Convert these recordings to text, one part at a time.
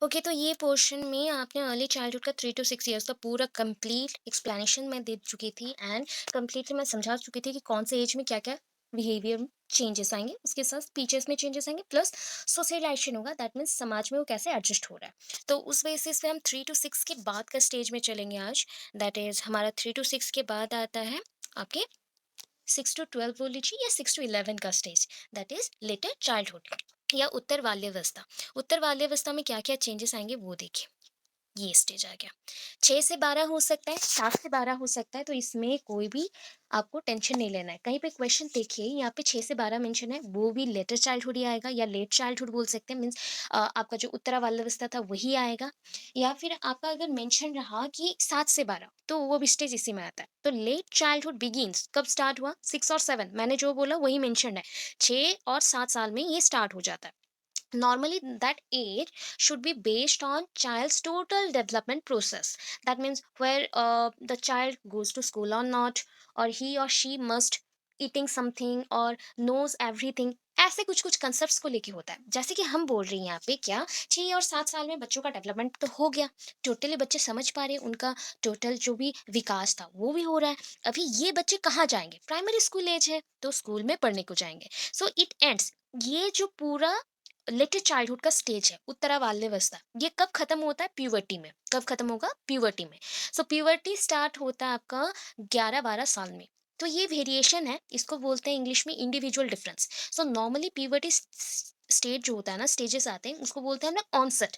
Okay, तो ये portion में आपने अर्ली चाइल्डहुड का 3 टू 6 इयर्स का पूरा कंप्लीट एक्सप्लेनेशन मैं दे चुकी थी एंड कंप्लीटली मैं समझा चुकी थी कि कौन से एज में क्या-क्या बिहेवियर चेंजेस आएँगे, उसके साथ स्पीचेस में चेंजेस आएँगे प्लस सोशलाइजेशन होगा, दैट मीन्स समाज में वो कैसे एडजस्ट हो रहा है। तो उस बेसिस पे हम 3 टू 6 के बाद का स्टेज में चलेंगे आज, दैट इज़ हमारा 3 टू 6 के बाद आता है आपके 6 टू 12 बोल लीजिए या 6 टू 11 का stage, that is letter childhood या उत्तर बाल्यावस्था। उत्तर बाल्यावस्था में क्या-क्या चेंजेस आएँगे वो देखिए। ये स्टेज आ गया। 6 से 12 हो सकता है, 7 से 12 हो सकता है, तो इसमें कोई भी आपको टेंशन नहीं लेना है। कहीं पे क्वेश्चन देखिए यहाँ पे 6 से 12 मेंशन है, वो भी लेटर चाइल्डहुड ही आएगा या लेट चाइल्डहुड बोल सकते हैं, मीन्स आपका जो उत्तरावाल्यावस्था था वही आएगा। या फिर आपका अगर मेंशन रहा कि 7 से 12 तो वो भी स्टेज इसी में आता है। तो लेट चाइल्डहुड बिगिन्स कब स्टार्ट हुआ? 6 और 7, मैंने जो बोला वही मेंशन्ड है। 6 और 7 साल में ये स्टार्ट हो जाता है। Normally, that age should be based on child's total development process. That means where the child goes to school or not, or he or she must eating something or knows everything. ऐसे कुछ कुछ concept को लेके होता है, जैसे कि हम बोल रही हैं यहाँ पे क्या 6 और 7 साल में बच्चों का डेवलपमेंट तो हो गया, टोटली बच्चे समझ पा रहे हैं, उनका टोटल जो भी विकास था वो भी हो रहा है। अभी ये बच्चे कहाँ जाएंगे? प्राइमरी स्कूल एज है तो स्कूल में पढ़ने को जाएंगे। सो इट एंड्स, ये जो पूरा लिटिल चाइल्डहुड का स्टेज है उत्तरा बाल्यावस्था, ये कब खत्म होता है? प्यूबर्टी में। कब खत्म होगा? प्यूबर्टी में। सो प्यूबर्टी स्टार्ट होता है आपका 11-12 साल में। तो ये वेरिएशन है, इसको बोलते हैं इंग्लिश में individual difference. So normally puberty stage जो होता है ना, स्टेजेस आते हैं, उसको बोलते हैं हम लोग ऑनसेट,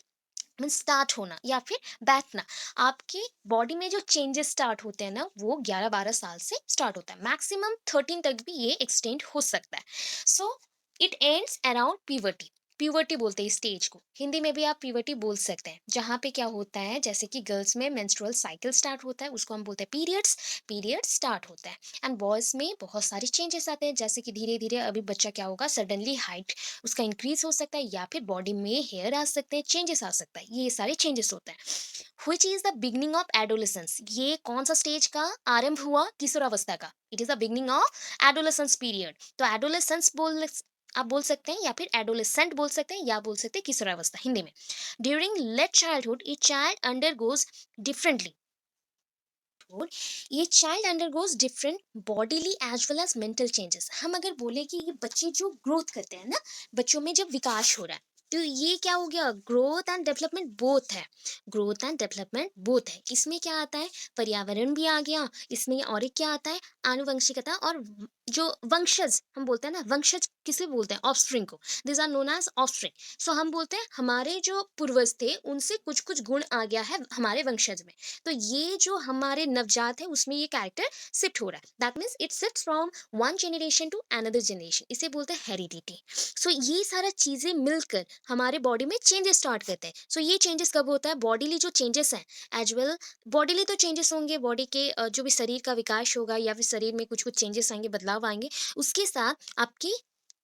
मीन स्टार्ट होना या फिर बैठना। आपकी बॉडी में जो चेंजेस स्टार्ट होते हैं ना, वो 11-12 साल से स्टार्ट होता है, मैक्सिमम 13 तक भी ये एक्सटेंड हो सकता है। So it ends around puberty. Puberty बोलते हैं इस स्टेज को, हिंदी में भी आप प्यूबर्टी बोल सकते हैं, जहाँ पे क्या होता है, जैसे कि गर्ल्स में मेंस्ट्रुअल साइकिल स्टार्ट होता है, उसको हम बोलते हैं पीरियड्स। पीरियड स्टार्ट होता है। एंड बॉयज में बहुत सारे चेंजेस आते हैं, जैसे कि धीरे धीरे अभी बच्चा क्या होगा, सडनली हाइट उसका इंक्रीज हो सकता है, या फिर बॉडी में हेयर आ सकते हैं, चेंजेस आ सकता है, ये सारे चेंजेस होते हैं। Which is the beginning of adolescence? ये कौन सा स्टेज का आरंभ हुआ? किशोरावस्था का। It is the beginning of adolescence period. तो एडोलेसेंस बोल आप बोल सकते हैं, या फिर एडोलेसेंट बोल सकते हैं, या बोल सकते हैं किशोरावस्था हिंदी में। During late childhood a child undergoes differently, ये child undergoes different bodily as well as mental changes. हम अगर बोले कि ये बच्चे जो ग्रोथ करते हैं ना, बच्चों में जब विकास हो रहा है, तो ये क्या हो गया? ग्रोथ एंड डेवलपमेंट बोथ है। ग्रोथ एंड डेवलपमेंट बोथ है। इसमें क्या आता है? पर्यावरण भी आ गया, इसमें और एक क्या आता है? आनुवंशिकता और जो वंशज हम बोलते हैं ना, वंशज किसे बोलते हैं? ऑफस्प्रिंग को। This are known as offspring. So हम बोलते हैं हमारे जो पूर्वज थे उनसे कुछ कुछ गुण आ गया है हमारे वंशज में। तो ये जो हमारे नवजात है उसमें ये कैरेक्टर शिफ्ट हो रहा है, that means it shift from one generation to another generation, इसे बोलते हैं हेरिडिटी। सो ये सारा चीजें मिलकर हमारे बॉडी में चेंजेस स्टार्ट करते हैं। सो ये चेंजेस कब होता है? बॉडीली जो चेंजेस हैं एज वेल, बॉडीली तो चेंजेस होंगे, बॉडी के जो भी शरीर का विकास होगा या फिर शरीर में कुछ कुछ चेंजेस आएंगे, बदलाव आएंगे, उसके साथ आपकी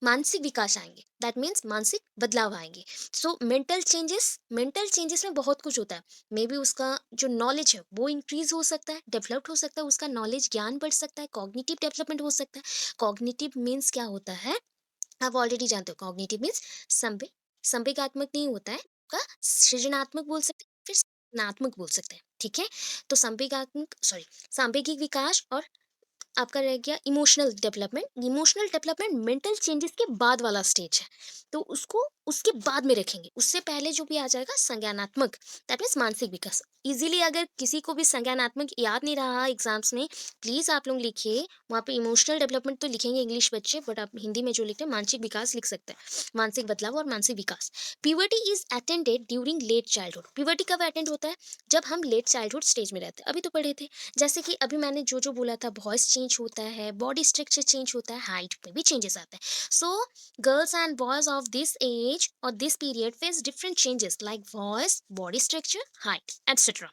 मानसिक विकास आएंगे, दैट मीन्स मानसिक बदलाव आएंगे। सो मेंटल चेंजेस में बहुत कुछ होता है। मे बी उसका जो नॉलेज है वो इंक्रीज हो सकता है, डेवलप्ड हो सकता है, उसका नॉलेज ज्ञान बढ़ सकता है, कॉग्निटिव डेवलपमेंट हो सकता है। कॉग्निटिव मीन्स क्या होता है? आप ऑलरेडी जानते हो, कॉग्निटिव मीन्स संवे संवेगात्मक नहीं होता है, का सृजनात्मक बोल सकते हैं, फिर संज्ञानात्मक बोल सकते हैं, ठीक है? तो संवेगात्मक, सॉरी, सांवेगिक विकास, और आपका रह गया emotional development. Emotional development mental changes के बाद वाला स्टेज है, तो उसको उसके बाद में रखेंगे। उससे पहले जो भी आ जाएगा संज्ञानात्मक, दैट मीन्स मानसिक विकास। इजीली अगर किसी को भी संज्ञानात्मक याद नहीं रहा एग्जाम्स में, प्लीज आप लोग लिखिए, वहाँ पे इमोशनल डेवलपमेंट तो लिखेंगे इंग्लिश बच्चे, बट आप हिंदी में जो लिखते हैं मानसिक विकास लिख सकते हैं, मानसिक बदलाव और मानसिक विकास। Puberty is attended during late childhood. Puberty कब अटेंड होता है? जब हम लेट चाइल्डहुड स्टेज में रहते हैं, अभी तो पढ़े थे। जैसे कि अभी मैंने जो जो बोला था, वॉइस चेंज होता है, बॉडी स्ट्रक्चर चेंज होता है, हाइट में भी चेंजेस आते हैं। So girls and boys of this age और this period face different changes like voice, body structure, height, etcetera.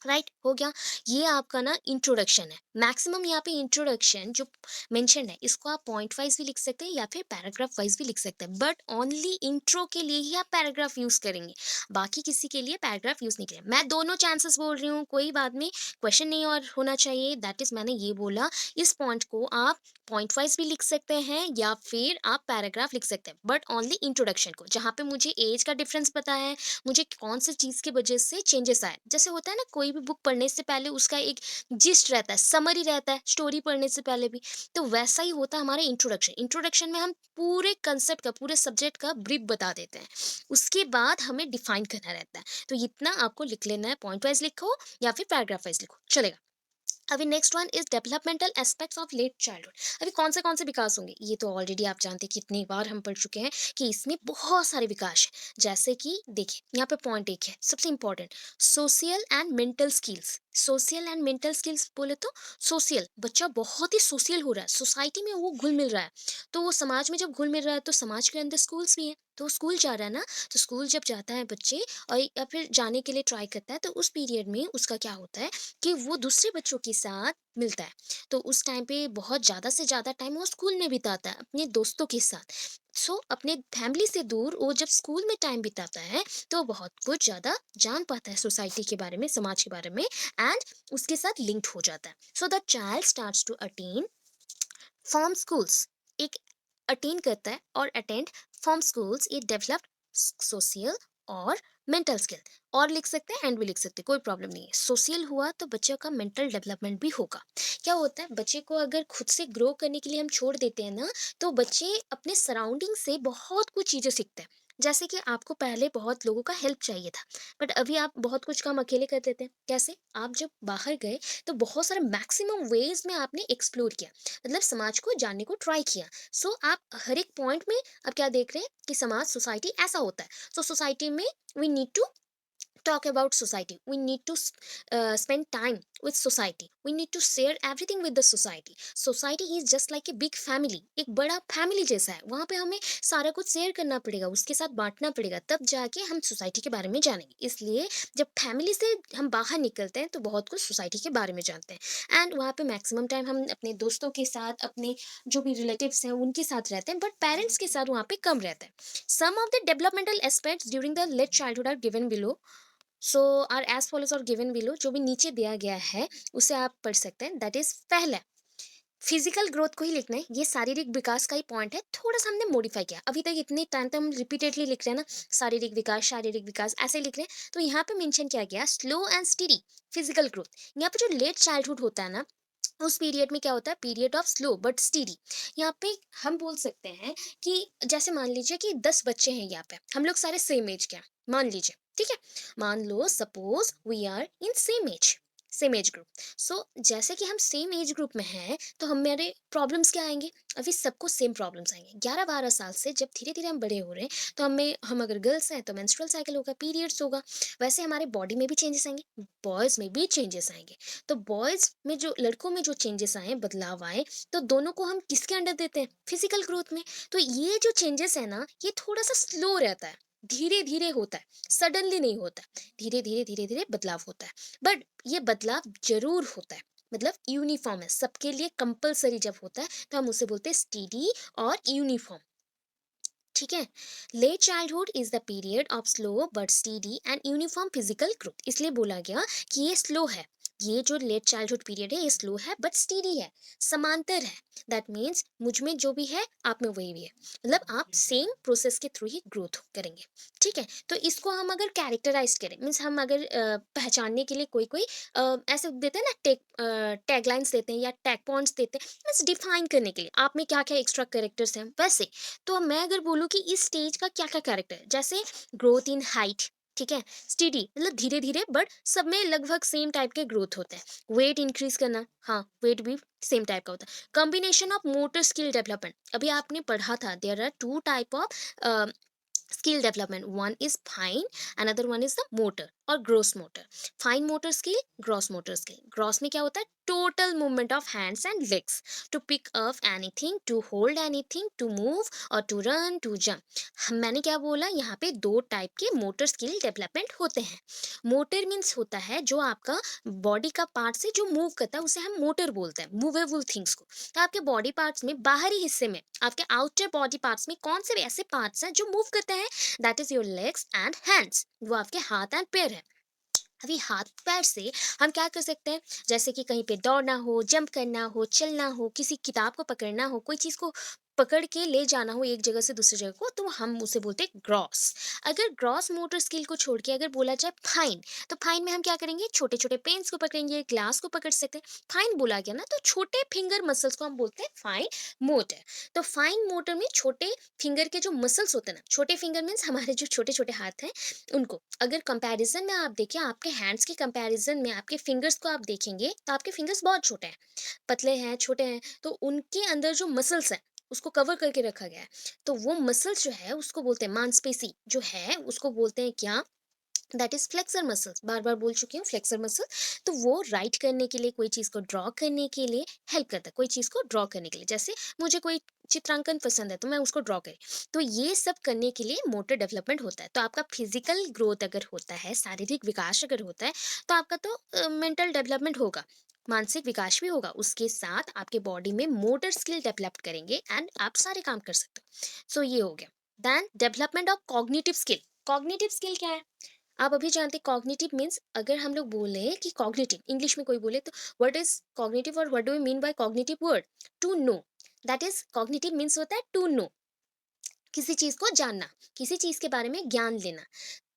Right हो गया। ये आपका ना इंट्रोडक्शन है। मैक्सिमम यहाँ पे इंट्रोडक्शन जो मेंशन है इसको आप पॉइंट वाइज भी लिख सकते हैं या फिर पैराग्राफ वाइज भी लिख सकते हैं, बट ओनली इंट्रो के लिए ही आप पैराग्राफ यूज करेंगे, बाकी किसी के लिए पैराग्राफ यूज नहीं करें। मैं दोनों चांसेस बोल रही हूँ, कोई बात नहीं, क्वेश्चन नहीं और होना चाहिए, दैट इज मैंने ये बोला। इस पॉइंट को आप पॉइंट वाइज भी लिख सकते हैं या फिर आप पैराग्राफ लिख सकते हैं, बट ओनली इंट्रोडक्शन को, जहाँ पे मुझे एज का डिफरेंस पता है, मुझे कौन सी चीज़ की वजह से चेंजेस आए। जैसे होता है ना, कोई भी बुक पढ़ने से पहले उसका एक जिस्ट रहता है, समरी रहता है, स्टोरी पढ़ने से पहले भी। तो वैसा ही होता है हमारा इंट्रोडक्शन। इंट्रोडक्शन में हम पूरे कंसेप्ट का, पूरे सब्जेक्ट का ब्रीफ बता देते हैं। उसके बाद हमें डिफाइन करना रहता है। तो इतना आपको लिख लेना है, पॉइंट वाइज लिखो या फिर पैराग्राफ वाइज लिखो, चलेगा। अभी next one is developmental aspects of late childhood. अभी कौन से विकास होंगे, ये तो ऑलरेडी आप जानते हैं, कितनी बार हम पढ़ चुके हैं कि इसमें बहुत सारे विकास हैं। जैसे कि देखिए यहाँ पे पॉइंट एक है सबसे important, social and mental skills. Social and mental skills बोले तो सोशल, बच्चा बहुत ही सोशल हो रहा है, सोसाइटी में वो घुल मिल रहा है। तो वो समाज में जब घुल मिल रहा है तो समाज के अंदर स्कूल्स भी है, तो स्कूल जा रहा है ना। तो स्कूल जब जाता है बच्चे और या फिर जाने के लिए ट्राई करता है, तो उस पीरियड में उसका क्या होता है कि वो दूसरे बच्चों के साथ मिलता है। तो उस टाइम पे बहुत ज़्यादा से ज़्यादा टाइम वो स्कूल में बिताता है अपने दोस्तों के साथ। सो अपने फैमिली से दूर वो जब स्कूल में टाइम बिताता है तो वो बहुत कुछ ज़्यादा जान पाता है सोसाइटी के बारे में, समाज के बारे में, एंड उसके साथ लिंक्ड हो जाता है। So the child starts to attend form schools, एक अटेन करता है और अटेंड फॉर्म स्कूल्स, ये डेवलप्ड सोशल और मेंटल स्किल। और लिख सकते हैं एंड भी लिख सकते हैं, कोई प्रॉब्लम नहीं है। सोशल हुआ तो बच्चों का मेंटल डेवलपमेंट भी होगा। क्या होता है, बच्चे को अगर खुद से ग्रो करने के लिए हम छोड़ देते हैं ना, तो बच्चे अपने सराउंडिंग से बहुत कुछ चीज़ें सीखते हैं। जैसे कि आपको पहले बहुत लोगों का हेल्प चाहिए था, बट अभी आप बहुत कुछ काम अकेले कर देते हैं। कैसे, आप जब बाहर गए तो बहुत सारे मैक्सिमम वेज में आपने एक्सप्लोर किया, मतलब समाज को जानने को ट्राई किया। सो आप हर एक पॉइंट में अब क्या देख रहे हैं कि समाज, सोसाइटी ऐसा होता है। सो सोसाइटी में we need to talk about society, we need to spend time with society, we need to share everything with the society. Society is just like a big family, एक बड़ा family जैसा है, वहाँ पे हमें सारा कुछ शेयर करना पड़ेगा, उसके साथ बांटना पड़ेगा, तब जाके हम सोसाइटी के बारे में जानेंगे। इसलिए जब फैमिली से हम बाहर निकलते हैं तो बहुत कुछ सोसाइटी के बारे में जानते हैं, एंड वहाँ पे मैक्सिमम टाइम हम अपने दोस्तों के साथ, अपने जो भी रिलेटिव्स हैं उनके साथ रहते हैं, बट पेरेंट्स के साथ वहाँ पे कम रहते हैं। Some of the developmental aspects during the late childhood are given below, so are as follows और गिवन बिलो, जो भी नीचे दिया गया है उसे आप पढ़ सकते हैं। दैट इज पहला, फिजिकल ग्रोथ को ही लिखना है, ये शारीरिक विकास का ही पॉइंट है, थोड़ा सा हमने मॉडिफाई किया। अभी तक इतने टाइम तक हम रिपीटेडली लिख रहे हैं ना, शारीरिक विकास ऐसे लिख रहे हैं, तो यहाँ पे मेंशन किया गया slow and study physical growth. यहाँ पे जो लेट चाइल्डहुड होता है ना, उस पीरियड में क्या होता है, period of slow but steady. यहाँ पे हम बोल सकते हैं कि जैसे मान लीजिए कि 10 बच्चे हैं, यहाँ पे हम लोग सारे सेम एज के हैं, मान लीजिए, ठीक है। मान लो suppose we are in same age group. So जैसे कि हम सेम एज ग्रुप में हैं तो हमारे प्रॉब्लम्स क्या आएंगे, अभी सबको सेम प्रॉब्लम्स आएंगे। 11-12 साल से जब धीरे धीरे हम बड़े हो रहे हैं तो हम अगर गर्ल्स हैं तो मेंस्ट्रुअल साइकिल होगा, पीरियड्स होगा। वैसे हमारे बॉडी में भी चेंजेस आएंगे, बॉयज में भी चेंजेस आएंगे। तो बॉयज में जो, लड़कों में जो चेंजेस आए, बदलाव आए, तो दोनों को हम किसके अंडर देते हैं, फिजिकल ग्रोथ में। तो ये जो चेंजेस है ना, ये थोड़ा सा स्लो रहता है, धीरे धीरे होता है, सडनली नहीं होता, धीरे धीरे बदलाव होता है। बट ये बदलाव जरूर होता है, मतलब यूनिफॉर्म है सबके लिए, कंपलसरी जब होता है तो हम उसे बोलते हैं स्टीडी और यूनिफॉर्म, ठीक है। Late childhood is the period of slow but steady and uniform physical growth, इसलिए बोला गया कि ये स्लो है। ये जो लेट चाइल्डहुड पीरियड है ये स्लो है बट स्टीडी है, समांतर है। दैट मीन्स मुझ में जो भी है आप में वही भी है, मतलब आप सेम प्रोसेस के थ्रू ही ग्रोथ करेंगे, ठीक है। तो इसको हम अगर कैरेक्टराइज करें, मीन्स हम अगर पहचानने के लिए कोई कोई ऐसे देते हैं ना, टैगलाइंस देते हैं या टैग पॉइंट्स देते हैं, मीन्स डिफाइन करने के लिए आप में क्या क्या एक्स्ट्रा कैरेक्टर्स हैं, वैसे। तो मैं अगर बोलूँ कि इस स्टेज का क्या क्या कैरेक्टर है, जैसे ग्रोथ इन हाइट, ठीक है, स्टीडी मतलब धीरे धीरे, बट सब में लगभग सेम टाइप के ग्रोथ होते हैं। वेट इंक्रीज करना, हाँ वेट भी सेम टाइप का होता है। Combination of motor skill development, अभी आपने पढ़ा था there are two type of skill development, one is fine, another one is the motor, और gross motor. Fine motor skill, gross motor skill. Gross में क्या होता है? Total movement of hands and legs to pick up anything, to hold anything, to move और to run, to jump. मैंने क्या बोला? यहाँ पे दो टाइप के मोटर स्किल डेवलपमेंट होते हैं। मोटर मीन्स होता है जो आपका बॉडी का पार्ट से जो मूव करता है, उसे हम मोटर बोलते हैं, मूवेबल थिंग्स को। तो आपके बॉडी पार्ट्स में बाहरी हिस्से में, आपके आउटर बॉडी पार्ट्स में कौन से ऐसे पार्ट्स हैं जो मूव करते हैं? That is your legs and hands. वो आपके हाथ एंड पैर है। अभी हाथ पैर से हम क्या कर सकते हैं? जैसे कि कहीं पे दौड़ना हो, जंप करना हो, चलना हो, किसी किताब को पकड़ना हो, कोई चीज़ को पकड़ के ले जाना हो एक जगह से दूसरी जगह को, तो हम उसे बोलते हैं ग्रॉस। अगर ग्रॉस मोटर स्किल को छोड़ के अगर बोला जाए फाइन, तो फाइन में हम क्या करेंगे? छोटे छोटे पेन्स को पकड़ेंगे, ग्लास को पकड़ सकते हैं। फाइन बोला गया ना, तो छोटे फिंगर मसल्स को हम बोलते हैं फाइन मोटर। तो फाइन मोटर में छोटे फिंगर के जो मसल्स होते हैं ना, छोटे फिंगर मीन्स हमारे जो छोटे छोटे हाथ हैं उनको। अगर कंपैरिजन में आप देखिए, आपके हैंड्स के कंपैरिजन में आपके फिंगर्स को आप देखेंगे, तो आपके फिंगर्स बहुत छोटे हैं, पतले हैं, छोटे हैं। तो उनके अंदर जो मसल्स हैं, उसको कवर करके रखा गया है। तो वो मसल्स जो है उसको बोलते हैं मांसपेशी जो है, उसको बोलते हैं क्या? That is flexor muscles. बार बार बोल चुकी हूँ, फ्लेक्सर मसल। तो वो राइट करने के लिए, कोई चीज़ को ड्रॉ करने के लिए हेल्प करता है, कोई चीज़ को ड्रॉ करने के लिए। जैसे मुझे कोई चित्रांकन पसंद है तो मैं उसको ड्रॉ करी। तो ये सब करने के लिए मोटर डेवलपमेंट होता है। तो आपका फिजिकल ग्रोथ अगर होता है, शारीरिक विकास अगर होता है, तो आपका तो मेंटल डेवलपमेंट होगा, मानसिक विकास भी होगा। उसके साथ आपके बॉडी में मोटर स्किल डेवलप करेंगे एंड आप सारे काम कर सकते हो। सो ये हो गया। Then development of cognitive skill. Cognitive skill क्या है? आप अभी जानते हैं कॉग्निटिव मीन्स, अगर हम लोग बोले कि कॉग्निटिव इंग्लिश में कोई बोले तो व्हाट इज कॉग्निटिव और what do we mean by cognitive word? To know. That is cognitive means होता है टू नो, किसी चीज को जानना, किसी चीज के बारे में ज्ञान लेना।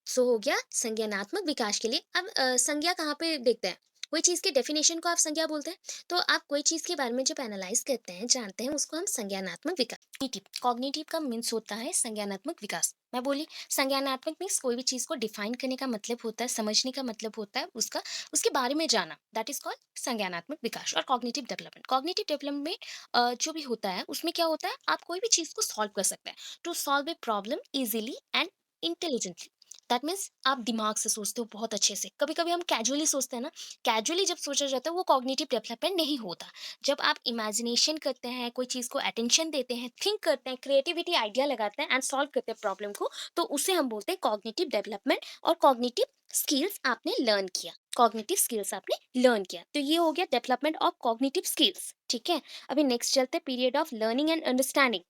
सो हो गया संज्ञानात्मक विकास के लिए। अब संज्ञा कहाँ पे देखते हैं? कोई चीज़ के डेफिनेशन को आप संज्ञा बोलते हैं। तो आप कोई चीज़ के बारे में जब एनालाइज करते हैं, जानते हैं, उसको हम संज्ञानात्मक विकास। कॉग्निटिव, कॉग्निटिव का मीन्स होता है संज्ञानात्मक विकास। मैं बोली संज्ञानात्मक मीन्स कोई भी चीज़ को डिफाइन करने का मतलब होता है, समझने का मतलब होता है उसका, उसके बारे में जाना। दैट इज कॉल्ड संज्ञानात्मक विकास और कॉग्निटिव डेवलपमेंट। कॉग्निटिव डेवलपमेंट जो भी होता है उसमें क्या होता है? आप कोई भी चीज़ को सॉल्व कर सकते हैं, to solve a problem easily and intelligently. That means आप दिमाग से सोचते हो बहुत अच्छे से। कभी कभी हम कैजुअली सोचते हैं ना, कैजुअली जब सोचा जाता है वो कॉग्निटिव डेवलपमेंट नहीं होता। जब आप इमेजिनेशन करते हैं, कोई चीज़ को अटेंशन देते हैं, थिंक करते हैं, क्रिएटिविटी आइडिया लगाते हैं एंड सॉल्व करते हैं प्रॉब्लम को, तो उसे हम बोलते हैं कॉग्निटिव डेवलपमेंट। और कॉग्निटिव स्किल्स आपने लर्न किया, कॉग्निटिव स्किल्स आपने लर्न किया, तो ये हो गया डेवलपमेंट ऑफ कॉग्निटिव स्किल्स। ठीक है, अभी नेक्स्ट चलते हैं period of learning and understanding.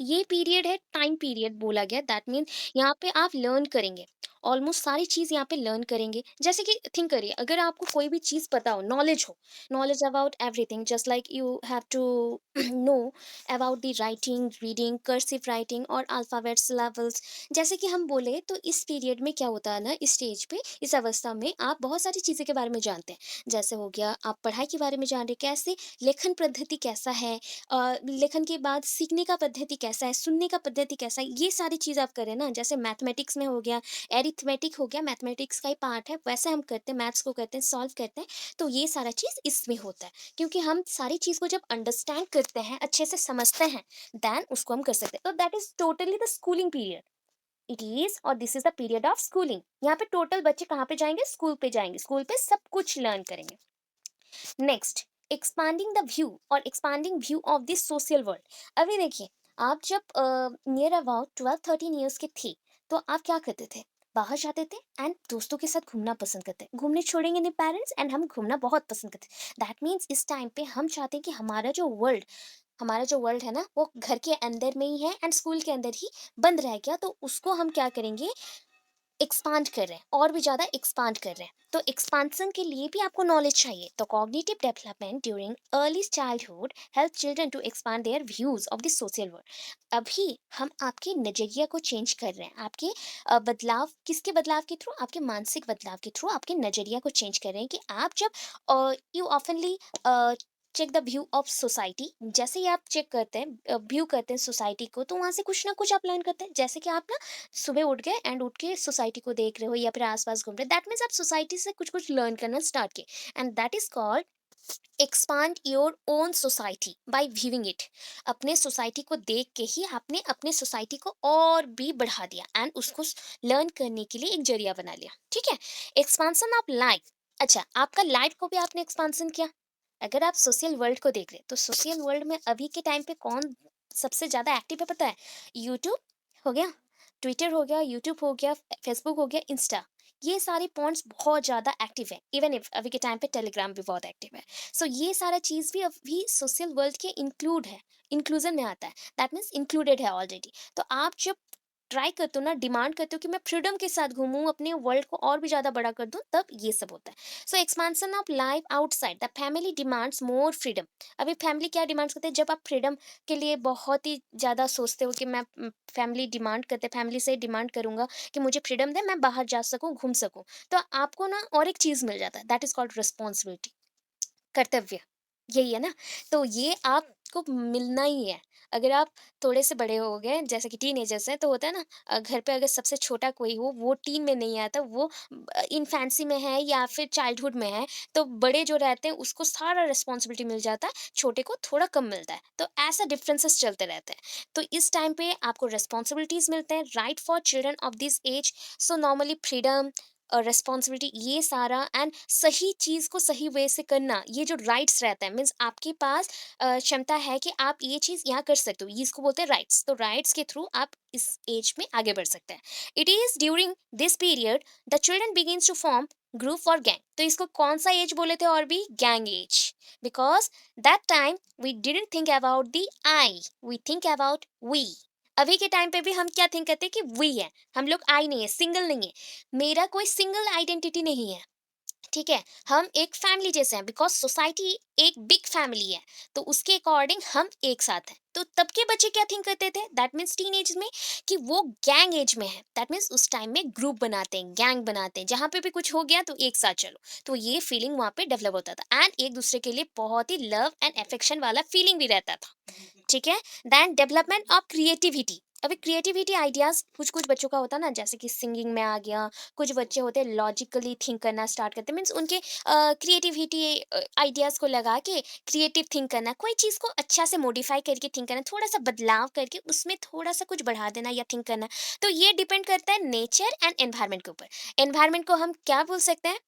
ये पीरियड है, टाइम पीरियड बोला गया। दैट मीन यहाँ पे आप लर्न करेंगे, ऑलमोस्ट सारी चीज़ यहाँ पे लर्न करेंगे। जैसे कि थिंक करिए, अगर आपको कोई भी चीज़ पता हो, नॉलेज हो, knowledge about everything, just like you have to know about the writing, reading, cursive writing और अल्फ़ाबेट्स लेवल्स। जैसे कि हम बोले तो इस पीरियड में क्या होता है ना, इस स्टेज पे, इस अवस्था में आप बहुत सारी चीज़ें के बारे में जानते हैं। जैसे हो गया आप पढ़ाई के बारे में जान रहे, कैसे लेखन पद्धति कैसा है, लेखन के बाद सीखने का पद्धति कैसा है, सुनने का पद्धति कैसा है, ये सारी चीज़ आप करें ना। जैसे मैथमेटिक्स में हो गया, एरिथमेटिक हो गया, मैथमेटिक्स का ही पार्ट है, वैसे हम करते हैं, मैथ्स को करते हैं, सॉल्व करते हैं। तो ये सारा चीज़ इसमें होता है, क्योंकि हम सारी चीज़ को जब अंडरस्टैंड करते हैं, अच्छे से समझते हैं, देन उसको हम कर सकते हैं। तो that is totally the schooling period. It is, और this is the period of schooling. यहाँ पे टोटल बच्चे कहाँ पे जाएंगे? स्कूल पे जाएंगे, स्कूल पे सब कुछ लर्न करेंगे। नेक्स्ट, एक्सपांडिंग द व्यू और expanding view of this social world. अभी देखिए, आप जब नियर अबाउट 12-13 ईयर्स के थे, तो आप क्या करते थे? बाहर जाते थे एंड दोस्तों के साथ घूमना पसंद करते हैं। घूमने छोड़ेंगे नहीं पेरेंट्स, एंड हम घूमना बहुत पसंद करते हैं। दैट मीन्स इस टाइम पे हम चाहते हैं कि हमारा जो वर्ल्ड है ना, वो घर के अंदर में ही है एंड स्कूल के अंदर ही बंद रह गया। तो उसको हम क्या करेंगे? एक्सपांड कर रहे हैं, और भी ज़्यादा एक्सपांड कर रहे हैं। तो एक्सपांसन के लिए भी आपको नॉलेज चाहिए। तो cognitive development during early childhood help children to expand their views of the social world. अभी हम आपके नजरिया को चेंज कर रहे हैं, आपके बदलाव, किसके बदलाव के थ्रू? आपके मानसिक बदलाव के थ्रू आपके नजरिया को चेंज कर रहे हैं। कि आप जब you oftenly check the view of society, जैसे ही आप चेक करते हैं, व्यू करते हैं सोसाइटी को, तो वहाँ से कुछ ना कुछ आप लर्न करते हैं। जैसे कि आप ना सुबह उठ गए एंड उठ के सोसाइटी को देख रहे हो या फिर आसपास घूम रहे, दैट मीन्स आप सोसाइटी से कुछ कुछ लर्न करना स्टार्ट किए, and that is called expand your own society bye viewing it. अपने सोसाइटी को देख के ही आपने अपने सोसाइटी को और भी बढ़ा दिया एंड उसको लर्न करने के लिए एक जरिया बना लिया, ठीक है। Expansion of life. अच्छा, आपका लाइफ को भी आपने एक्सपांसन किया। अगर आप सोशल वर्ल्ड को देख रहे हैं तो सोशल वर्ल्ड में अभी के टाइम पे कौन सबसे ज्यादा एक्टिव है पता है? यूट्यूब हो गया, ट्विटर हो गया, यूट्यूब हो गया, फेसबुक हो गया, इंस्टा। ये सारे पॉइंट्स बहुत ज्यादा एक्टिव है। इवन इफ अभी के टाइम पे टेलीग्राम भी बहुत एक्टिव है। सो ये सारा चीज भी अभी सोशल वर्ल्ड के इंक्लूड है, इंक्लूजन में आता है। दैट मीन्स इंक्लूडेड है ऑलरेडी। तो आप जब ट्राई करते हो ना, डिमांड करते हो कि मैं फ्रीडम के साथ घूमूं, अपने वर्ल्ड को और भी ज्यादा बड़ा कर दूं, तब ये सब होता है। So expansion of life outside the family demands more freedom. अभी फैमिली क्या डिमांड्स करते हैं? जब आप फ्रीडम के लिए बहुत ही ज्यादा सोचते हो कि मैं फैमिली डिमांड करते, फैमिली से डिमांड करूंगा कि मुझे फ्रीडम दे, मैं बाहर जा सकूं, घूम सकूं, तो आपको ना और एक चीज मिल जाता है, दैट इज कॉल्ड रिस्पॉन्सिबिलिटी, कर्तव्य। यही है ना? तो ये आपको मिलना ही है। अगर आप थोड़े से बड़े हो गए, जैसे कि टीनेजर्स हैं, तो होता है ना, घर पे अगर सबसे छोटा कोई हो, वो टीन में नहीं आता, वो इन्फेंसी में है या फिर चाइल्डहुड में है, तो बड़े जो रहते हैं उसको सारा रिस्पॉन्सिबिलिटी मिल जाता है, छोटे को थोड़ा कम मिलता है। तो ऐसा डिफरेंसेस चलते रहते हैं। तो इस टाइम पे आपको रिस्पॉन्सिबिलिटीज मिलते हैं, right for children of this age. So normally freedom और रिस्पॉन्सिबिलिटी, ये सारा एंड सही चीज़ को सही वे से करना, ये जो राइट्स रहता है, मीन्स आपके पास क्षमता है कि आप ये चीज़ यहाँ कर सकते हो, ये इसको बोलते हैं राइट्स। तो राइट्स के थ्रू आप इस एज में आगे बढ़ सकते हैं। It is during this period the children begins to form group और गैंग। तो इसको कौन सा एज बोले थे? और भी gang age. Because that time we didn't think about the I, we think about we. अभी के टाइम पे भी हम क्या थिंक करते हैं कि वी है, हम लोग आई नहीं है, सिंगल नहीं है, मेरा कोई सिंगल आइडेंटिटी नहीं है, ठीक है। हम एक फैमिली जैसे हैं, बिकॉज सोसाइटी एक बिग फैमिली है, तो उसके अकॉर्डिंग हम एक साथ हैं। तो तब के बच्चे क्या थिंक करते थे, दैट मीन्स टीन एज में, कि वो गैंग एज में है। दैट मीन्स उस टाइम में ग्रुप बनाते हैं, गैंग बनाते हैं, जहां पे भी कुछ हो गया तो एक साथ चलो। तो ये फीलिंग वहां पे डेवलप होता था एंड एक दूसरे के लिए बहुत ही लव एंड अफेक्शन वाला फीलिंग भी रहता था, ठीक है। Then development of creativity. अभी क्रिएटिविटी आइडियाज कुछ कुछ बच्चों का होता है ना, जैसे कि सिंगिंग में आ गया, कुछ बच्चे होते हैं लॉजिकली थिंक करना स्टार्ट करते हैं, मीन्स उनके क्रिएटिविटी आइडियाज को लगा के क्रिएटिव थिंक करना, कोई चीज़ को अच्छा से मॉडिफाई करके थिंक करना, थोड़ा सा बदलाव करके उसमें थोड़ा सा कुछ बढ़ा देना या थिंक करना। तो ये डिपेंड करता है नेचर एंड एनवायरमेंट के ऊपर। एनवायरमेंट को हम क्या बोल सकते हैं?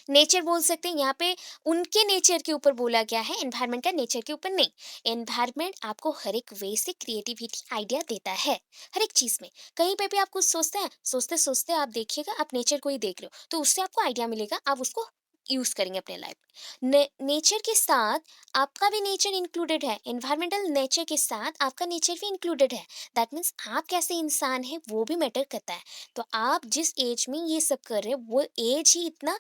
नेचर बोल सकते हैं। यहाँ पे उनके नेचर के ऊपर बोला गया है, एनवायरनमेंट का नेचर के ऊपर नहीं। एनवायरनमेंट आपको हर एक वे से क्रिएटिविटी आइडिया देता है, हर एक चीज में। कहीं पे भी आप कुछ सोचते हैं, सोचते सोचते आप देखिएगा, आप नेचर को ही देख रहे हो, तो उससे आपको आइडिया मिलेगा, आप उसको यूज करेंगे अपने लाइफ में। नेचर के साथ आपका भी नेचर इंक्लूडेड है, एनवायरमेंटल नेचर के साथ आपका नेचर भी इंक्लूडेड है। दैट मीन्स आप कैसे इंसान है वो भी मैटर करता है। तो आप जिस एज में ये सब कर रहे हो, वो एज ही इतना,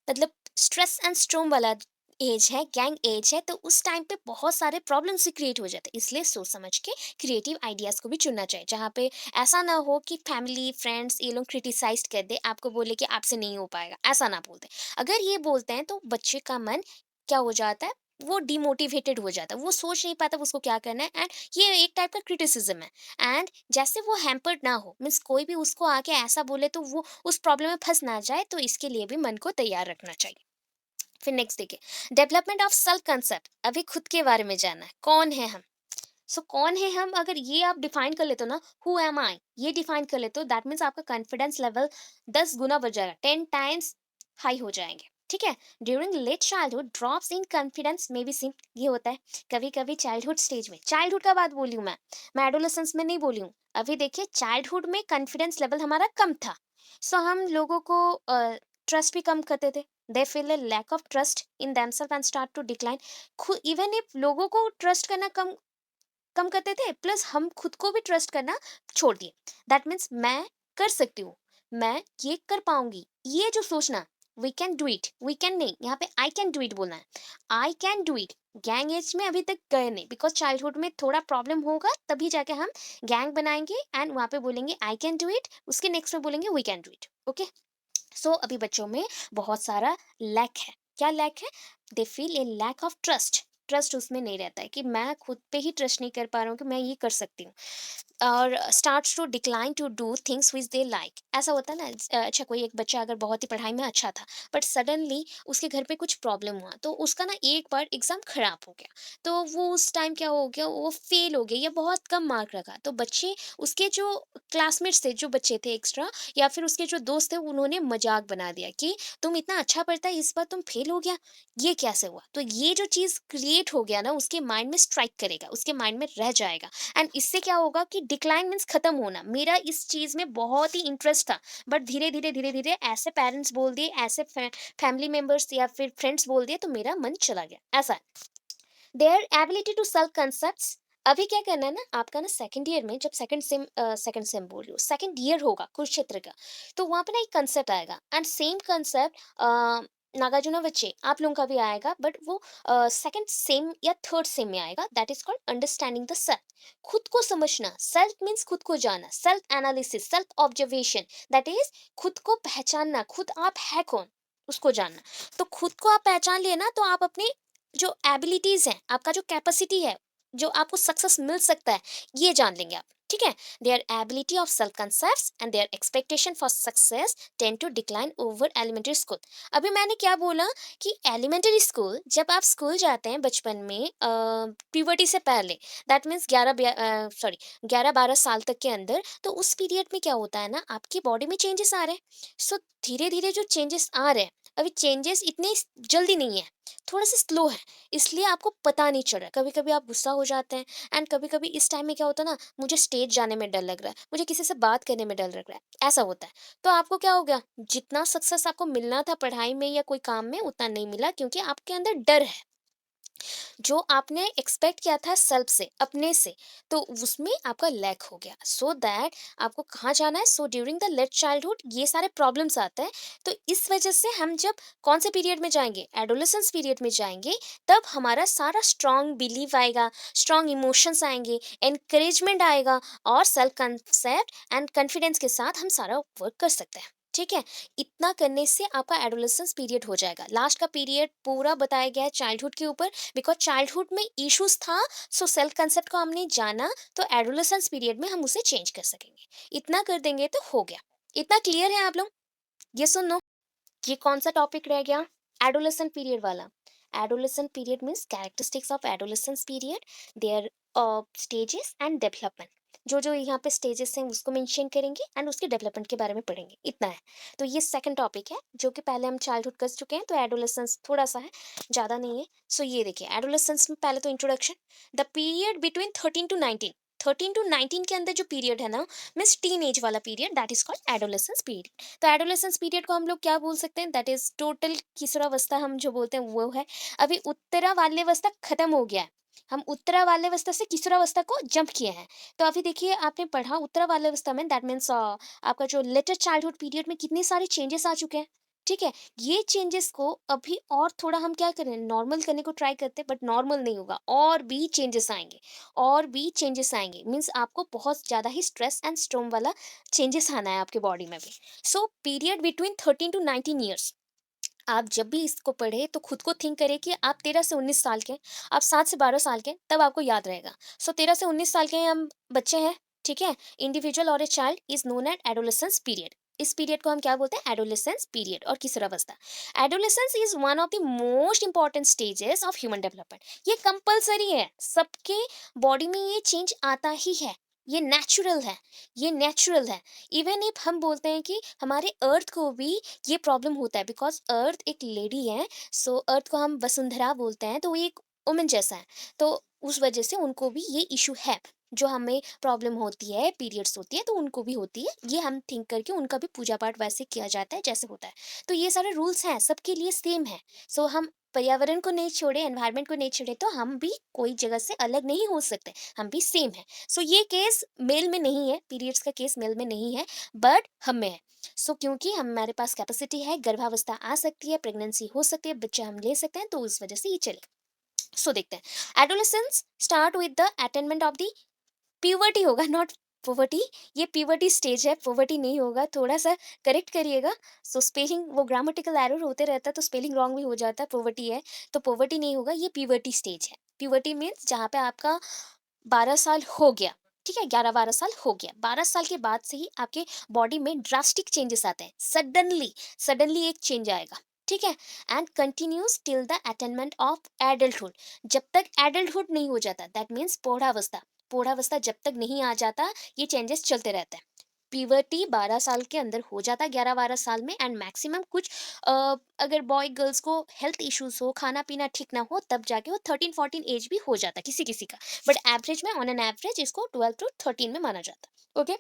मतलब स्ट्रेस एंड स्ट्रोम वाला एज है, गैंग एज है, तो उस टाइम पे बहुत सारे प्रॉब्लम्स भी क्रिएट हो जाते हैं। इसलिए सोच समझ के क्रिएटिव आइडियाज को भी चुनना चाहिए, जहाँ पे ऐसा ना हो कि फैमिली फ्रेंड्स ये लोग क्रिटिसाइज कर दे, आपको बोले कि आपसे नहीं हो पाएगा, ऐसा ना बोलते। अगर ये बोलते हैं तो बच्चे का मन क्या हो जाता है, वो डिमोटिवेटेड हो जाता है, वो सोच नहीं पाता उसको क्या करना है, एंड ये एक टाइप का क्रिटिसिज्म है। एंड जैसे वो हैम्पर्ड ना हो, मीन्स कोई भी उसको आके ऐसा बोले तो वो उस प्रॉब्लम में फंस ना जाए, तो इसके लिए भी मन को तैयार रखना चाहिए। फिर नेक्स्ट देखिए, डेवलपमेंट ऑफ सेल्फ कंसेप्ट। अभी खुद के बारे में जानना है, कौन है हम। सो कौन है हम, अगर ये आप डिफाइन कर लेते हो ना, हु एम आई, ये डिफाइन कर लेते हो, दैट मीन्स आपका कॉन्फिडेंस लेवल 10 गुना बढ़ जाएगा, 10 टाइम्स हाई हो जाएंगे, ठीक है। During late childhood drops in confidence में भी सिम, ये होता है कभी कभी चाइल्डहुड स्टेज में। चाइल्डहुड का बात बोली हूँ मैं एडोलेसेंस में नहीं बोली हूँ। अभी देखिए, चाइल्डहुड में कॉन्फिडेंस लेवल हमारा कम था। सो हम लोगों को ट्रस्ट भी कम करते थे। They feel a lack of trust in themselves and start to decline. खुद इवन इफ लोगों को ट्रस्ट करना कम कम करते थे, प्लस हम खुद को भी ट्रस्ट करना छोड़ दिए। दैट मीन्स मैं कर सकती हूँ, मैं ये कर पाऊंगी, ये जो सोचना, we can do it, we can नहीं, यहाँ पे आई कैन डू इट बोलना है। I can do it. Gang age में अभी तक गए नहीं, बिकॉज चाइल्डहुड में थोड़ा प्रॉब्लम होगा, तभी जाके हम गैंग बनाएंगे एंड वहां पे बोलेंगे आई कैन डू इट, उसके नेक्स्ट में बोलेंगे we can do it, okay. So अभी बच्चों में बहुत सारा लैक है। क्या लैक है? They feel a lack of trust. Trust उसमें नहीं रहता है कि मैं खुद पे ही ट्रस्ट नहीं कर पा रहा हूँ कि मैं ये कर सकती हूँ। और starts to decline to do things which they like. ऐसा होता है ना, अच्छा कोई एक बच्चा अगर बहुत ही पढ़ाई में अच्छा था, बट सडनली उसके घर पे कुछ प्रॉब्लम हुआ, तो उसका ना एक बार एग्जाम खराब हो गया, तो वो उस टाइम क्या हो गया, वो फेल हो गया या बहुत कम मार्क रखा, तो बच्चे, उसके जो क्लासमेट्स थे, जो बच्चे थे एक्स्ट्रा, या फिर उसके जो दोस्त थे, उन्होंने मजाक बना दिया कि तुम इतना अच्छा पढ़ता है, इस बार तुम फेल हो गया, ये कैसे हुआ। तो ये जो चीज क्रिएट हो गया ना, उसके माइंड में स्ट्राइक करेगा, उसके माइंड में रह जाएगा। एंड इससे क्या होगा कि डिक्लाइन मीन्स खत्म होना। मेरा इस चीज में बहुत ही इंटरेस्ट था, बट धीरे धीरे ऐसे पेरेंट्स बोल दिए, ऐसे फैमिली मेंबर्स या फिर फ्रेंड्स बोल दिए, तो मेरा मन चला गया। ऐसा their ability to self concept. अभी क्या करना है ना आपका, ना सेकंड ईयर में, जब सेकंड सेम बोल रही हूँ, सेकंड ईयर होगा कुरुक्षेत्र का, तो वहां पे ना एक कंसेप्ट आएगा, एंड सेम कंसेप्ट नागार्जुना बच्चे आप लोगों का भी आएगा, बट वो सेकंड सेम या थर्ड सेम में आएगा। That is called understanding the self. खुद को समझना, सेल्फ मीन्स खुद को जानना, self analysis, self observation, that is खुद को पहचानना, खुद आप है कौन, उसको जानना। तो खुद को आप पहचान लिए ना, तो आप अपने जो एबिलिटीज हैं, आपका जो कैपेसिटी है, जो आपको सक्सेस मिल सकता है, ये जान लेंगे आप। ठीक है, their ability of self concept and their expectation for success tend to decline over elementary school. अभी मैंने क्या बोला कि एलिमेंट्री स्कूल, जब आप स्कूल जाते हैं बचपन में, प्यूबर्टी से पहले, दैट मीन्स 11-12 साल तक के अंदर, तो उस पीरियड में क्या होता है ना, आपकी बॉडी में चेंजेस आ रहे हैं। सो धीरे धीरे जो चेंजेस आ रहे हैं, अभी चेंजेस इतने जल्दी नहीं है, थोड़ा सा स्लो है, इसलिए आपको पता नहीं चल रहा है। कभी कभी आप गुस्सा हो जाते हैं, एंड कभी कभी इस टाइम में क्या होता है ना, मुझे स्टेज जाने में डर लग रहा है, मुझे किसी से बात करने में डर लग रहा है, ऐसा होता है। तो आपको क्या हो गया, जितना सक्सेस आपको मिलना था पढ़ाई में या कोई काम में, उतना नहीं मिला, क्योंकि आपके अंदर डर है। जो आपने एक्सपेक्ट किया था सेल्फ से, अपने से, तो उसमें आपका लैक हो गया। सो दैट आपको कहाँ जाना है, so during the late childhood ये सारे प्रॉब्लम्स आते हैं। तो इस वजह से हम जब कौन से पीरियड में जाएंगे, एडोलेसेंस पीरियड में जाएंगे, तब हमारा सारा स्ट्रॉन्ग बिलीव आएगा, स्ट्रॉन्ग इमोशंस आएंगे, एनकरेजमेंट आएगा, और सेल्फ कंसेप्ट एंड कॉन्फिडेंस के साथ हम सारा वर्क कर सकते हैं। ठीक है, इतना करने से आपका एडोलेसेंस पीरियड हो जाएगा। लास्ट का पीरियड पूरा बताया गया है चाइल्डहुड के ऊपर, बिकॉज चाइल्डहुड में इश्यूज था, सो सेल्फ कंसेप्ट को हमने जाना, तो एडोलेसेंस पीरियड में हम उसे चेंज कर सकेंगे। इतना कर देंगे तो हो गया। इतना क्लियर है आप लोग? ये सुन लो, ये कौन सा टॉपिक रह गया, एडोलेसेंट पीरियड वाला। Adolescent period means characteristics of adolescence period, their stages and development. जो जो यहाँ पे स्टेजेस हैं उसको मेंशन करेंगे, एंड उसके डेवलपमेंट के बारे में पढ़ेंगे। इतना है। तो ये सेकंड टॉपिक है, जो कि पहले हम चाइल्डहुड कर चुके हैं, तो एडोलेसेंस थोड़ा सा है, ज़्यादा नहीं है। सो ये देखिए, एडोलेसेंस में पहले तो introduction, the period between 13 to 19, 13 to 19 के अंदर जो पीरियड है ना, मीन्स टीन एज वाला period, that is called adolescence period. तो एडोलेसेंस पीरियड को हम लोग क्या बोल सकते हैं, दैट इज टोटल किशोरावस्था हम जो बोलते हैं वो है। अभी उत्तरा बाल्यावस्था खत्म हो गया है, हम उत्तरा बाल्यावस्था से किशोरावस्था को जंप किए हैं। तो अभी देखिए, आपने पढ़ा उत्तरा बाल्यावस्था में, दैट मीन्स आपका जो लेटर चाइल्डहुड पीरियड में कितने सारे चेंजेस आ चुके हैं। ठीक है, ये चेंजेस को अभी और थोड़ा हम क्या करें, नॉर्मल करने को ट्राई करते हैं, बट नॉर्मल नहीं होगा, और भी चेंजेस आएंगे, और भी चेंजेस आएंगे, मीन्स आपको बहुत ज़्यादा ही स्ट्रेस एंड स्ट्रोम वाला चेंजेस आना है आपके बॉडी में भी। So period between 13 to 19 years, आप जब भी इसको पढ़े तो खुद को थिंक करें कि आप 13 से 19 साल के हैं, आप 7 से 12 साल के हैं, तब आपको याद रहेगा। सो 13 से 19 साल के हम बच्चे हैं। ठीक है, इंडिविजुअल और a child is known at adolescence period. इस पीरियड को हम क्या बोलते हैं, एडोलेसेंस पीरियड और किशोरावस्था। Adolescence is one of the most important stages of human development. ये कंपलसरी है, सबके बॉडी में ये चेंज आता ही है, ये नेचुरल है, ये नेचुरल है। इवन इफ हम बोलते हैं कि हमारे अर्थ को भी ये प्रॉब्लम होता है, बिकॉज अर्थ एक लेडी है, सो अर्थ को हम वसुंधरा बोलते हैं, तो वो एक वुमन जैसा है, तो उस वजह से उनको भी ये इशू है। जो हमें प्रॉब्लम होती है, पीरियड्स होती है, तो उनको भी होती है, ये हम थिंक करके उनका भी पूजा पाठ वैसे किया जाता है जैसे होता है। तो ये सारे रूल्स हैं, सबके लिए सेम है। सो हम पर्यावरण को नहीं छोड़े, एनवायरमेंट को नहीं छोड़े, तो हम भी कोई जगह से अलग नहीं हो सकते, हम भी सेम है। सो ये केस मेल में नहीं है, पीरियड्स का केस मेल में नहीं है, बट हम में है। सो क्योंकि हमारे पास कैपेसिटी है, गर्भावस्था आ सकती है, प्रेगनेंसी हो सकती है, बच्चा हम ले सकते हैं, तो उस वजह से ये चले। सो देखते हैं, adolescence start with the attainment of the puberty होगा, नॉट पोवर्टी। ये प्यूबर्टी स्टेज है, पोवर्टी नहीं होगा, थोड़ा सा करेक्ट करिएगा। सो स्पेलिंग वो ग्रामेटिकल एरर होते रहता है, तो स्पेलिंग रॉन्ग भी हो जाता है, पोवर्टी है, तो पोवर्टी नहीं होगा, ये प्यूबर्टी स्टेज है। प्यूबर्टी मीन्स जहाँ पे आपका 12 साल हो गया। ठीक है, 11-12 साल हो गया, 12 साल के बाद से ही आपके बॉडी में ड्रास्टिक चेंजेस आते हैं, सडनली सडनली एक चेंज आएगा, ठीक है, and continues till the attainment of adulthood. जब तक एडल्टहुड नहीं हो जाता, दैट मीन्स पौढ़ावस्था, पौढ़ावस्था जब तक नहीं आ जाता, ये चेंजेस चलते रहते हैं। प्यूबर्टी 12 साल के अंदर हो जाता है, 11-12 साल में, एंड मैक्सिमम कुछ अगर बॉय गर्ल्स को हेल्थ इश्यूज हो, खाना पीना ठीक ना हो, तब जाके वो 13-14 एज भी हो जाता है किसी किसी का, बट एवरेज में, ऑन एन एवरेज, इसको 12 टू 13 में माना जाता है। Okay,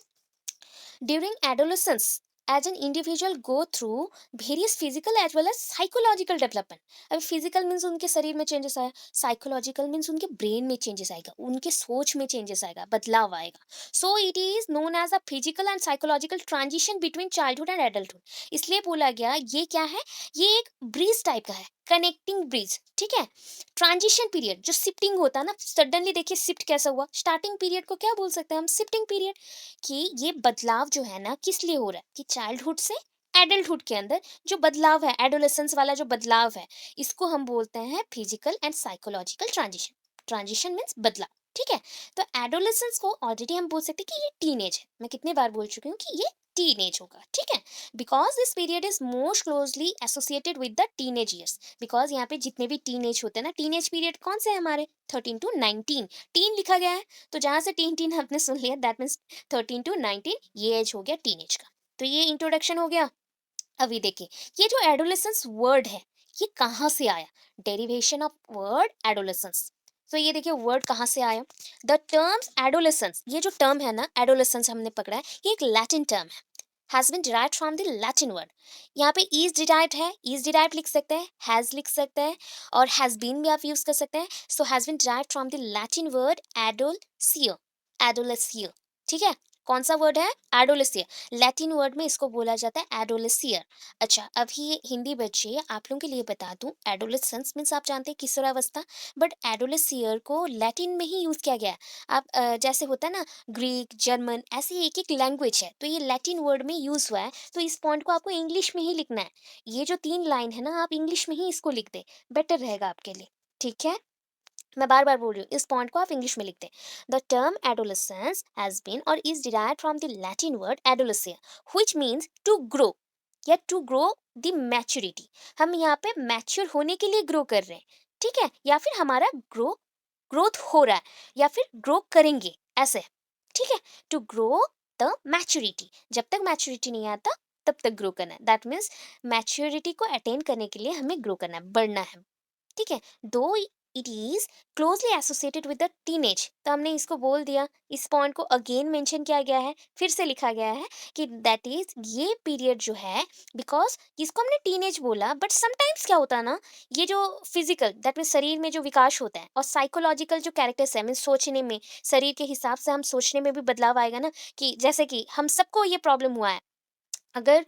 during adolescence, as an individual go through various physical as well as psychological development। अब फिजिकल मीन्स उनके शरीर में चेंजेस आया, साइकोलॉजिकल मीन्स उनके ब्रेन में चेंजेस आएगा, उनके सोच में चेंजेस आएगा, बदलाव आएगा। So it is known as a physical and psychological transition between childhood and adulthood. इसलिए बोला गया ये क्या है, ये एक ब्रिज टाइप का है, कनेक्टिंग ब्रिज, ठीक है। ट्रांजिशन पीरियड जो शिफ्टिंग होता है ना, सडनली देखिए शिफ्ट कैसा हुआ, स्टार्टिंग पीरियड को क्या बोल सकते हैं हम, शिफ्टिंग पीरियड। कि ये बदलाव जो है ना किस लिए हो रहा है, कि चाइल्डहुड से एडल्टहुड के अंदर जो बदलाव है, एडोलेसेंस वाला जो बदलाव है, इसको हम बोलते हैं physical and psychological transition. Transition means बदलाव, ठीक है। तो एडोलेसेंस को ऑलरेडी हम बोल सकते हैं कि ये टीनेज है, मैं कितने बार बोल चुकी हूँ कि ये टीनेज होगा, ठीक है। Because this period is most closely associated with the teenage years, because यहाँ पे जितने भी टीनेज होते हैं ना, टीनेज पीरियड कौन से हैं हमारे, 13 to 19, टीन लिखा गया है, तो जहां से टीन टीन आपने सुन लिया, दैट मीन्स 13 to 19 ये एज हो गया टीनेज का। तो ये इंट्रोडक्शन हो गया। अभी देखिए, ये जो एडोलेसेंस वर्ड है, ये कहाँ से आया, डेरिवेशन ऑफ वर्ड एडोलेसेंस। तो ये देखिए वर्ड कहाँ से आया, द टर्म्स एडोलेसेंस, ये जो टर्म है ना एडोलेसेंस हमने पकड़ा है, ये एक लैटिन टर्म है, has been derived from the Latin word. यहाँ पे इज डिराइव्ड है, इज डिराइव्ड लिख सकते हैं, हैज लिख सकते हैं, और हैज बीन भी आप यूज कर सकते हैं। So has been derived from the Latin word adolescere, adolescere, ठीक है। कौन सा वर्ड है, एडोलसियर, लैटिन वर्ड में इसको बोला जाता है एडोलसियर। अच्छा, अभी ये हिंदी बच्चे आप लोगों के लिए बता दूं, एडोलेसेंस मीन्स आप जानते हैं किशोरावस्था, बट एडोलसियर को लैटिन में ही यूज किया गया है। आप जैसे होता है ना, ग्रीक, जर्मन, ऐसी एक एक लैंग्वेज है, तो ये लैटिन वर्ड में यूज हुआ है, तो इस पॉइंट को आपको इंग्लिश में ही लिखना है। ये जो 3 लाइन है ना, आप इंग्लिश में ही इसको लिख दे, बेटर रहेगा आपके लिए, ठीक है। मैं बार बार बोल रही हूँ, इस पॉइंट को आप इंग्लिश में लिखते हैं। The term adolescence has been और is derived from the Latin word adolescere, which means to grow, या टू ग्रो द मैच्योरिटी। हम यहाँ पे मैच्योर होने के लिए ग्रो कर रहे हैं, ठीक है, या फिर हमारा ग्रोथ हो रहा है, या फिर ग्रो करेंगे, ऐसे, ठीक है। टू ग्रो द मैच्योरिटी, जब तक मैच्योरिटी नहीं आता तब तक ग्रो करना है, दैट मीन्स मैच्योरिटी को अटेन करने के लिए हमें ग्रो करना है, बढ़ना है, ठीक है। दो it is closely associated with the teenage, तो हमने इसको बोल दिया, इस पॉइंट को अगेन मेंशन किया गया है, फिर से लिखा गया है कि दैट इज ये पीरियड जो है, बिकॉज इसको हमने टीनेज बोला, बट समटाइम्स क्या होता है ना, ये जो फिजिकल दैट मीन शरीर में जो विकास होता है, और साइकोलॉजिकल जो कैरेक्टर्स है मीन सोचने में, शरीर के हिसाब से हम सोचने में भी बदलाव आएगा ना, कि जैसे कि हम सबको ये प्रॉब्लम हुआ है, अगर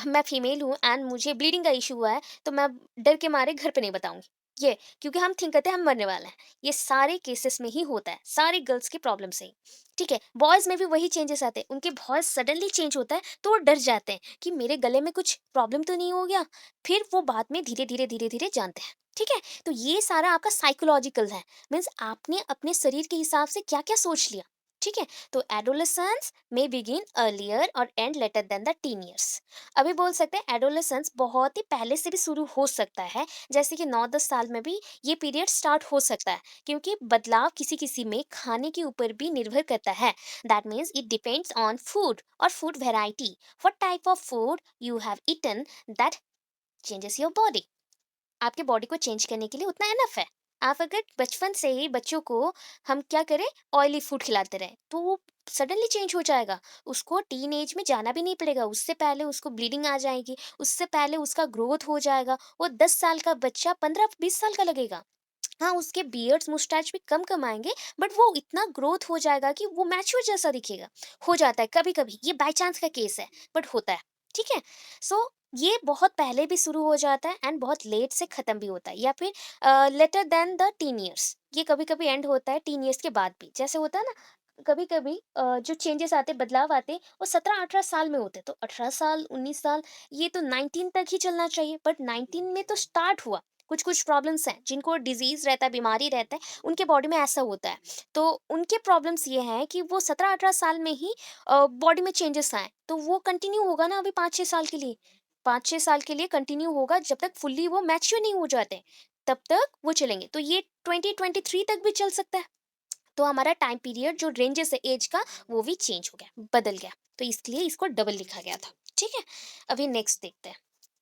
मैं फीमेल हूँ एंड मुझे ब्लीडिंग का इशू हुआ है, तो मैं डर के मारे घर पे नहीं बताऊंगी ये, क्योंकि हम थिंक करते हैं हम मरने वाले हैं। ये सारे केसेस में ही होता है, सारे गर्ल्स की प्रॉब्लम से ही, ठीक है। बॉयज में भी वही चेंजेस आते हैं, उनके बहुत सडनली चेंज होता है, तो वो डर जाते हैं कि मेरे गले में कुछ प्रॉब्लम तो नहीं हो गया, फिर वो बाद में धीरे धीरे धीरे धीरे जानते हैं, ठीक है। तो ये सारा आपका साइकोलॉजिकल है, मीन्स आपने अपने शरीर के हिसाब से क्या क्या सोच लिया, ठीक है। तो एडोलेसेंस मे बिगिन अर्लियर और end later than the teen years. अभी बोल सकते हैं एडोलेसेंस बहुत ही पहले से भी शुरू हो सकता है, जैसे कि 9-10 साल में भी ये पीरियड स्टार्ट हो सकता है, क्योंकि बदलाव किसी किसी में खाने के ऊपर भी निर्भर करता है, that means it depends on food और food variety, what type of food you have eaten, that changes your body. आपके बॉडी को चेंज करने के लिए उतना एनफ है। आप अगर बचपन से ही बच्चों को हम क्या करें, ऑयली फूड खिलाते रहे, तो वो सडनली चेंज हो जाएगा, उसको टीन एज में जाना भी नहीं पड़ेगा, उससे पहले उसको ब्लीडिंग आ जाएगी, उससे पहले उसका ग्रोथ हो जाएगा, वो 10 साल का बच्चा 15-20 साल का लगेगा। हाँ, उसके बियर्ड्स मुस्टैच भी कम कम आएंगे, बट वो इतना ग्रोथ हो जाएगा कि वो मैच्योर जैसा दिखेगा। हो जाता है कभी कभी, ये बाई चांस का केस है, बट होता है, ठीक है। सो ये बहुत पहले भी शुरू हो जाता है एंड बहुत लेट से खत्म भी होता है, या फिर later than the teen years, ये कभी कभी एंड होता है टीन ईयर्स के बाद भी, जैसे होता है ना, कभी कभी जो चेंजेस आते बदलाव आते वो 17-18 साल में होते, तो 18 साल 19 साल, ये तो 19 तक ही चलना चाहिए, बट 19 में तो स्टार्ट हुआ, कुछ-कुछ प्रॉब्लम्स हैं, जिनको डिज़ीज़ रहता है, बीमारी रहता है, उनके बॉडी में ऐसा होता है। तो उनके प्रॉब्लम्स ये हैं कि वो 17-18 साल में ही बॉडी में चेंजेस आए, तो वो कंटिन्यू होगा ना अभी 5-6 साल के लिए। 5-6 साल के लिए कंटिन्यू होगा, जब तक फुल्ली वो मैच्योर नहीं हो जाते, तब तक वो चलेंगे। तो ये 2023 तक भी चल सकता है। तो हमारा टाइम पीरियड जो रेंजेस है एज का, वो भी चेंज हो गया, बदल गया। तो इसलिए इसको डबल लिखा गया था। ठीक है? अभी नेक्स्ट देखते हैं।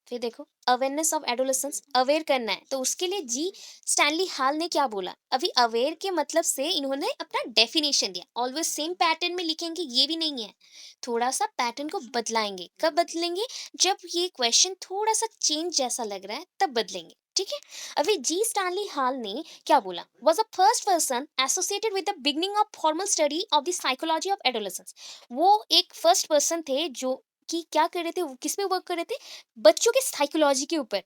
फिर देखो, अवेयरनेस ऑफ एडोलेसेंस, अवेयर करना है, तो उसके लिए जी स्टैनली हाल ने क्या बोला। अभी अवेयर के मतलब से इन्होंने अपना डेफिनेशन दिया। ऑलवेज सेम पैटर्न में लिखेंगे ये भी नहीं है, थोड़ा सा पैटर्न को बदलाएंगे। कब बदलेंगे? जब ये क्वेश्चन थोड़ा सा चेंज जैसा लग रहा है, तब बदलेंगे। ठीक है? अभी जी स्टैनली हाल ने क्या बोला, was a first person associated with the beginning of formal study of the psychology of adolescence. वो एक फर्स्ट पर्सन थे जो कि क्या कर रहे थे, वो किस पे वर्क कर रहे थे, बच्चों के साइकोलॉजी के ऊपर।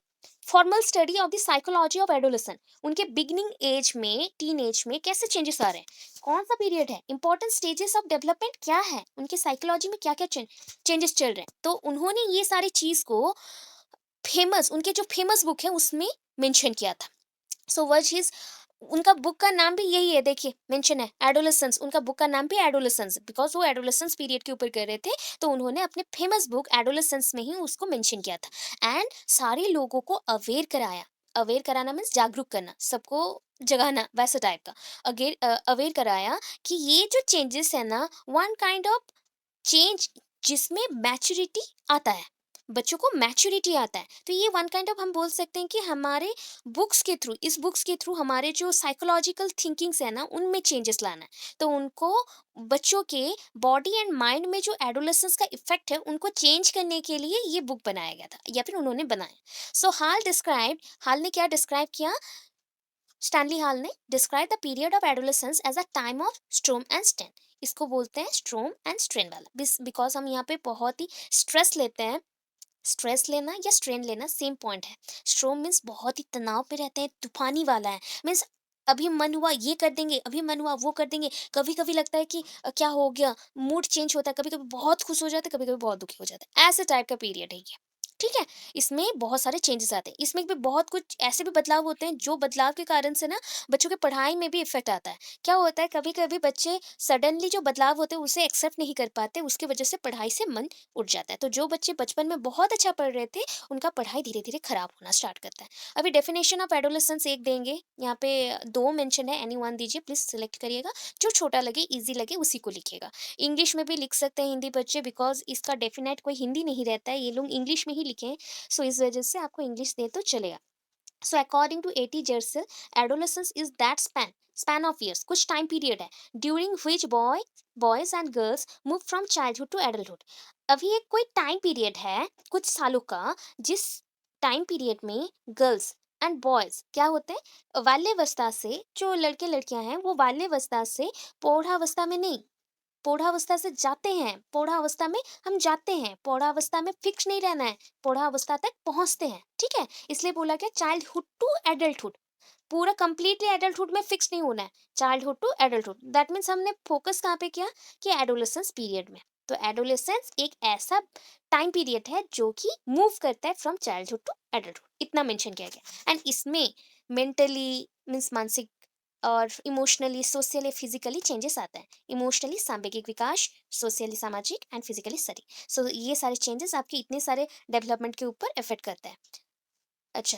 Formal study of the psychology of adolescent, उनके बिगिनिंग एज में, टीन एज में कैसे चेंजेस आ रहे हैं, कौन सा पीरियड है, इंपॉर्टेंट स्टेजेस ऑफ डेवलपमेंट क्या है, उनके साइकोलॉजी में क्या क्या चेंजेस चल रहे हैं। तो उन्होंने ये सारी चीज को फेमस, उनके जो फेमस बुक है उसमें मेंशन किया था। सो वज हिज, उनका बुक का नाम भी यही है, देखिए मेंशन है एडोलेसेंस, उनका बुक का नाम भी एडोलेसेंस, बिकॉज वो एडोलेसेंस पीरियड के ऊपर कर रहे थे। तो उन्होंने अपने फेमस बुक एडोलेसेंस में ही उसको मेंशन किया था एंड सारे लोगों को अवेयर कराया। अवेयर कराना मीन्स जागरूक करना, सबको जगाना, वैसा टाइप का। अगेर अवेयर कराया कि ये जो चेंजेस है ना, वन काइंड ऑफ चेंज जिसमें मैच्योरिटी आता है, बच्चों को मैच्योरिटी आता है। तो ये वन काइंड ऑफ हम बोल सकते हैं कि हमारे बुक्स के थ्रू, इस बुक्स के थ्रू हमारे जो साइकोलॉजिकल थिंकिंग्स है ना, उनमें चेंजेस लाना है। तो उनको बच्चों के बॉडी एंड माइंड में जो एडोलेसेंस का इफेक्ट है, उनको चेंज करने के लिए ये बुक बनाया गया था, या फिर उन्होंने बनाया। सो हाल डिस्क्राइब, हाल ने क्या डिस्क्राइब किया, स्टैनली हाल ने describe the period of adolescence as a time of storm and strain. इसको बोलते हैं स्ट्रोम एंड स्ट्रेन वाला, बिकॉज हम यहाँ पे बहुत ही स्ट्रेस लेते हैं। स्ट्रेस लेना या स्ट्रेन लेना सेम पॉइंट है। स्ट्रोम मीन्स बहुत ही तनाव पे रहते हैं, तूफानी वाला है। मीन्स अभी मन हुआ ये कर देंगे, अभी मन हुआ वो कर देंगे। कभी कभी लगता है कि क्या हो गया, मूड चेंज होता है, कभी कभी बहुत खुश हो जाते हैं, कभी कभी बहुत दुखी हो जाते हैं, ऐसे टाइप का पीरियड है ये। ठीक है? इसमें बहुत सारे चेंजेस आते हैं, इसमें भी बहुत कुछ ऐसे भी बदलाव होते हैं जो बदलाव के कारण से ना बच्चों के पढ़ाई में भी इफेक्ट आता है। क्या होता है, कभी कभी बच्चे सडनली जो बदलाव होते हैं उसे एक्सेप्ट नहीं कर पाते, उसकी वजह से पढ़ाई से मन उठ जाता है। तो जो बच्चे बचपन में बहुत अच्छा पढ़ रहे थे, उनका पढ़ाई धीरे-धीरे खराब होना स्टार्ट करता है। अभी डेफिनेशन ऑफ एडोलेसेंस एक देंगे, यहाँ पे 2 मेंशन है, एनी वन दीजिए, प्लीज़ सिलेक्ट करिएगा। जो छोटा लगे, ईज़ी लगे उसी को लिखिएगा। इंग्लिश में भी लिख सकते हैं हिंदी बच्चे, बिकॉज़ इसका डेफिनेट कोई हिंदी नहीं रहता है, ये लोग इंग्लिश में ही लिखे हैं, सो इस वजह से आपको इंग्लिश दें तो चलेगा। So according to A.T. Jersey, adolescence is that span of years, कुछ टाइम पीरियड है during which boys and girls move from childhood to adulthood। अभी एक कोई टाइम पीरियड है कुछ सालों का, जिस टाइम पीरियड में गर्ल्स एंड बॉयज क्या होते हैं, बाल्यावस्था से, जो लड़के लड़कियां हैं वो बाल्यावस्था से पौढ़ावस्था में नहीं, पौढ़ावस्था से जाते हैं, पौढ़ावस्था में हम जाते हैं, पौढ़ावस्था में फिक्स नहीं रहना है, पौढ़ावस्था तक पहुंचते हैं। ठीक है? इसलिए बोला गया चाइल्डहुड टू एडल्टहुड, पूरा कंप्लीटली एडल्टहुड में फिक्स नहीं होना है, childhood to adulthood. That means हमने फोकस कहाँ पे किया, कि एडोलेसेंस पीरियड में। तो एडोलेसेंस एक ऐसा टाइम पीरियड है जो कि मूव करता है फ्रॉम चाइल्डहुड टू एडल्टहुड, इतना मेंशन किया गया। एंड इसमें मेंटली मीन्स मानसिक, और इमोशनली, सोशली, फिजिकली चेंजेस आता है। इमोशनली सांवेगिक विकास, सोशली सामाजिक, एंड फिजिकली शरीर। सो ये सारे चेंजेस आपके इतने सारे डेवलपमेंट के ऊपर इफेक्ट करता है। अच्छा,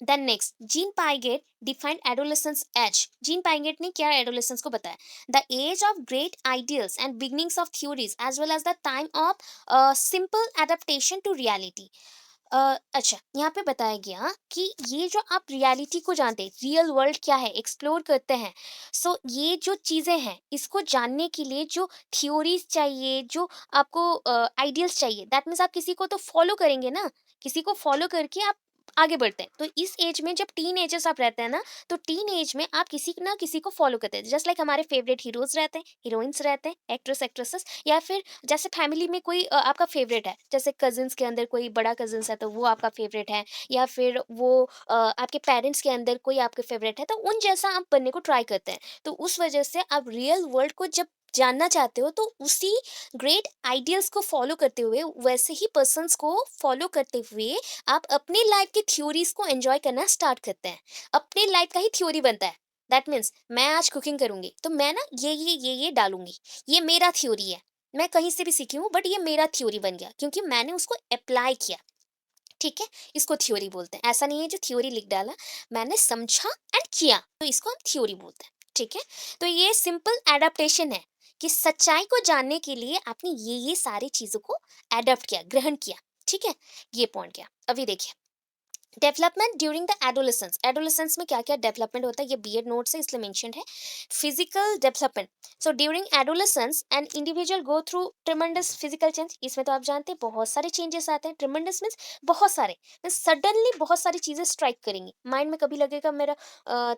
then next, Jean Piaget defined adolescence as. Jean Piaget ने क्या एडोलेसेंस को बताया, the age of great ideals and beginnings of theories as well as the time of simple adaptation to reality. अच्छा, यहाँ पे बताया गया कि ये जो आप रियलिटी को जानते हैं, रियल वर्ल्ड क्या है, एक्सप्लोर करते हैं। सो ये जो चीज़ें हैं, इसको जानने के लिए जो थ्योरीज चाहिए, जो आपको आइडियल्स चाहिए, दैट मीन्स आप किसी को तो फॉलो करेंगे ना, किसी को फॉलो करके आप आगे बढ़ते हैं। तो इस एज में जब टीन एजर्स आप रहते हैं ना, तो टीन एज में आप किसी ना किसी को फॉलो करते हैं, जस्ट लाइक हमारे फेवरेट हीरोज रहते हैं, हीरोइंस रहते हैं, एक्ट्रेस एक्ट्रेसेस, या फिर जैसे फैमिली में कोई आपका फेवरेट है, जैसे कजिन्स के अंदर कोई बड़ा कजिन्स है तो वो आपका फेवरेट है, या फिर वो आपके पेरेंट्स के अंदर कोई आपके फेवरेट है, तो उन जैसा आप बनने को ट्राई करते हैं। तो उस वजह से आप रियल वर्ल्ड को जब जानना चाहते हो, तो उसी ग्रेट आइडियल्स को फॉलो करते हुए, वैसे ही पर्सन्स को फॉलो करते हुए आप अपनी लाइफ की थ्योरीज को एंजॉय करना स्टार्ट करते हैं। अपनी लाइफ का ही थ्योरी बनता है। दैट मीन्स मैं आज कुकिंग करूंगी तो मैं ना ये डालूंगी, ये मेरा थ्योरी है। मैं कहीं से भी सीखी हूँ, बट ये मेरा थ्योरी बन गया क्योंकि मैंने उसको अप्लाई किया। ठीक है, इसको थ्योरी बोलते हैं। ऐसा नहीं है जो थ्योरी लिख डाला, मैंने समझा एंड किया, तो इसको हम थ्योरी बोलते हैं। ठीक है, तो ये सिंपल एडाप्टेशन है कि सच्चाई को जानने के लिए आपने ये सारी चीजों को एडप्ट किया, ग्रहण किया। ठीक है, ये पॉइंट गया। अभी देखिए, development during the adolescence. Adolescence में क्या क्या डेवलपमेंट होता है, ये बीएड नोट से इसलिए मेंशन है। Physical development. So during adolescence an individual go through tremendous physical change. इसमें तो आप जानते हैं बहुत सारे चेंजेस आते हैं। ट्रिमेंडस मीन्स बहुत सारे, मीन्स सडनली बहुत सारी चीजें स्ट्राइक करेंगी माइंड में। कभी लगेगा मेरा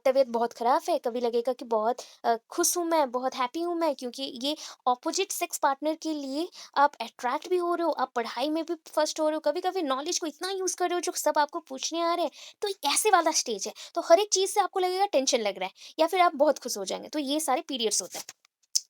तबीयत बहुत खराब है, कभी लगेगा कि बहुत खुश हूं मैं, बहुत हैप्पी हूं मैं, क्योंकि ये ऑपोजिट सेक्स पार्टनर के लिए आप अट्रैक्ट भी हो रहे हो, आप पढ़ाई में भी फर्स्ट हो रहे हो, कभी कभी नॉलेज को इतना यूज कर रहे हो जो सब आपको पूछने आ रहे हैं। तो ऐसे वाला स्टेज है, तो हर एक चीज से आपको लगेगा टेंशन लग रहा है, या फिर आप बहुत खुश हो जाएंगे। तो ये सारे पीरियड्स होते हैं।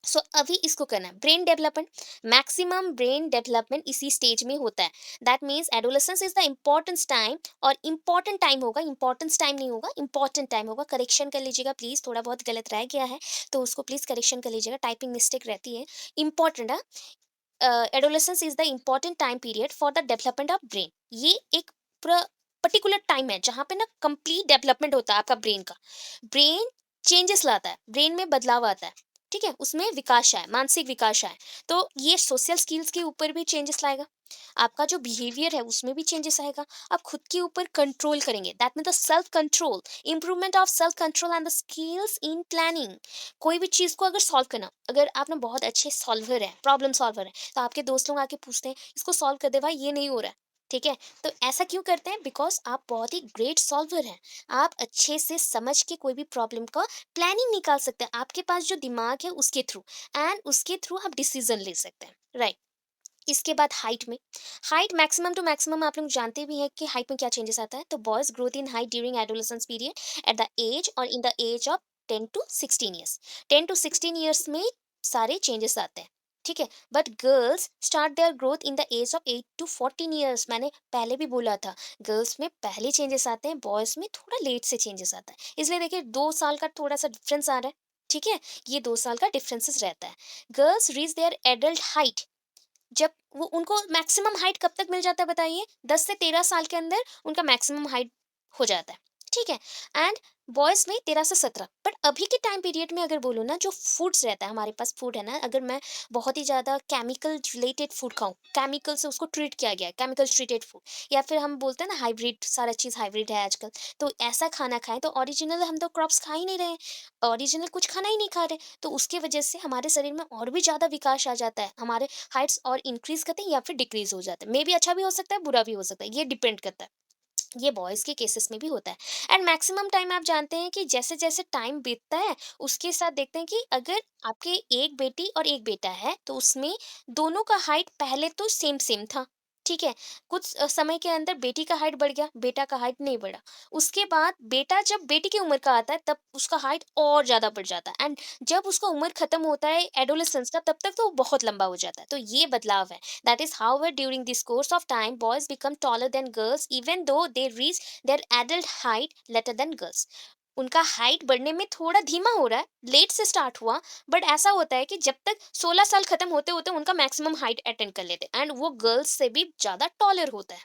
सो अभी इसको करना है brain development. Maximum brain development इसी स्टेज में होता है। That means adolescence is the importance time. और इम्पोर्टेंट टाइम होगा, इम्पोर्टेंस टाइम नहीं होगा, इम्पोर्टेंट टाइम होगा। करेक्शन कर लीजिएगा प्लीज, थोड़ा बहुत गलत रह गया है तो उसको प्लीज करेक्शन कर लीजिएगा, टाइपिंग मिस्टेक रहती है। Important, adolescence is the important time period for the development of brain. ये एक पर्टिकुलर टाइम है जहाँ पे ना कंप्लीट डेवलपमेंट होता है आपका ब्रेन का। ब्रेन चेंजेस लाता है, ब्रेन में बदलाव आता है। ठीक है, उसमें विकास आए, मानसिक विकास आए। तो ये सोशल स्किल्स के ऊपर भी चेंजेस लाएगा। आपका जो बिहेवियर है उसमें भी चेंजेस आएगा। आप खुद के ऊपर कंट्रोल करेंगे, that mean the self control. Improvement of self control and the skills in planning. कोई भी चीज को अगर सॉल्व करना, अगर आप ना बहुत अच्छे सॉल्वर है, प्रॉब्लम सॉल्वर है, तो आपके दोस्त लोग आके पूछते हैं इसको सॉल्व कर दे भाई, ये नहीं हो रहा है। ठीक है, तो ऐसा क्यों करते हैं? बिकॉज आप बहुत ही ग्रेट सॉल्वर हैं। आप अच्छे से समझ के कोई भी प्रॉब्लम का प्लानिंग निकाल सकते हैं, आपके पास जो दिमाग है उसके थ्रू। एंड उसके थ्रू आप डिसीजन ले सकते हैं, राइट। इसके बाद हाइट में, हाइट मैक्सिमम टू मैक्सिमम आप लोग जानते भी हैं कि हाइट में क्या चेंजेस आता है। तो boys growth in height during adolescence period at the age और in the age of 10 to 16 years. 10 to 16 years में सारे चेंजेस आते हैं। ठीक है, but girls start their growth in the age of 8 to 14 years. मैंने पहले भी बोला था, गर्ल्स में पहले चेंजेस आते हैं, बॉयज में थोड़ा लेट से चेंजेस आता है। इसलिए देखिए 2 साल का थोड़ा सा डिफरेंस आ रहा है। ठीक है, ये 2 साल का डिफरेंसेस रहता है। Girls reach their adult height जब वो, उनको मैक्सिमम हाइट कब तक मिल जाता है बताइए? 10 से 13 साल के अंदर उनका मैक्सिमम हाइट हो जाता है। ठीक है, एंड बॉयज में 13 से 17। बट अभी के टाइम पीरियड में अगर बोलूँ ना, जो फूड्स रहता है हमारे पास, फूड है ना, अगर मैं बहुत ही ज़्यादा केमिकल रिलेटेड फूड खाऊं, केमिकल से उसको ट्रीट किया गया है, केमिकल ट्रीटेड फूड, या फिर हम बोलते हैं ना हाइब्रिड, सारा चीज़ हाइब्रिड है आजकल, तो ऐसा खाना खाएं तो ओरिजिनल हम तो क्रॉप्स खा ही नहीं रहे, ओरिजिनल कुछ खाना ही नहीं खा रहे। तो उसके वजह से हमारे शरीर में और भी ज़्यादा विकास आ जाता है, हमारे हाइट्स और इंक्रीज करते हैं या फिर डिक्रीज हो जाते हैं। मे बी अच्छा भी हो सकता है, बुरा भी हो सकता है, ये डिपेंड करता है। ये बॉयज के केसेस में भी होता है। एंड मैक्सिमम टाइम आप जानते हैं कि जैसे जैसे टाइम बीतता है, उसके साथ देखते हैं कि अगर आपके एक बेटी और एक बेटा है तो उसमें दोनों का हाइट पहले तो सेम सेम था। ठीक है, कुछ समय के अंदर बेटी का हाइट बढ़ गया, बेटा का हाइट नहीं बढ़ा। उसके बाद बेटा जब बेटी की उम्र का आता है तब उसका हाइट और ज्यादा बढ़ जाता है। एंड जब उसका उम्र खत्म होता है एडोलेसेंस का, तब तक तो वो बहुत लंबा हो जाता है। तो ये बदलाव है। That is, however, during this course of time, boys become taller than girls even though they reach their adult height later than girls. उनका हाइट बढ़ने में थोड़ा धीमा हो रहा है, लेट से स्टार्ट हुआ। बट ऐसा होता है कि जब तक 16 साल खत्म होते होते उनका मैक्सिमम हाइट अटेंड कर लेते हैं, एंड वो गर्ल्स से भी ज्यादा टॉलर होता है।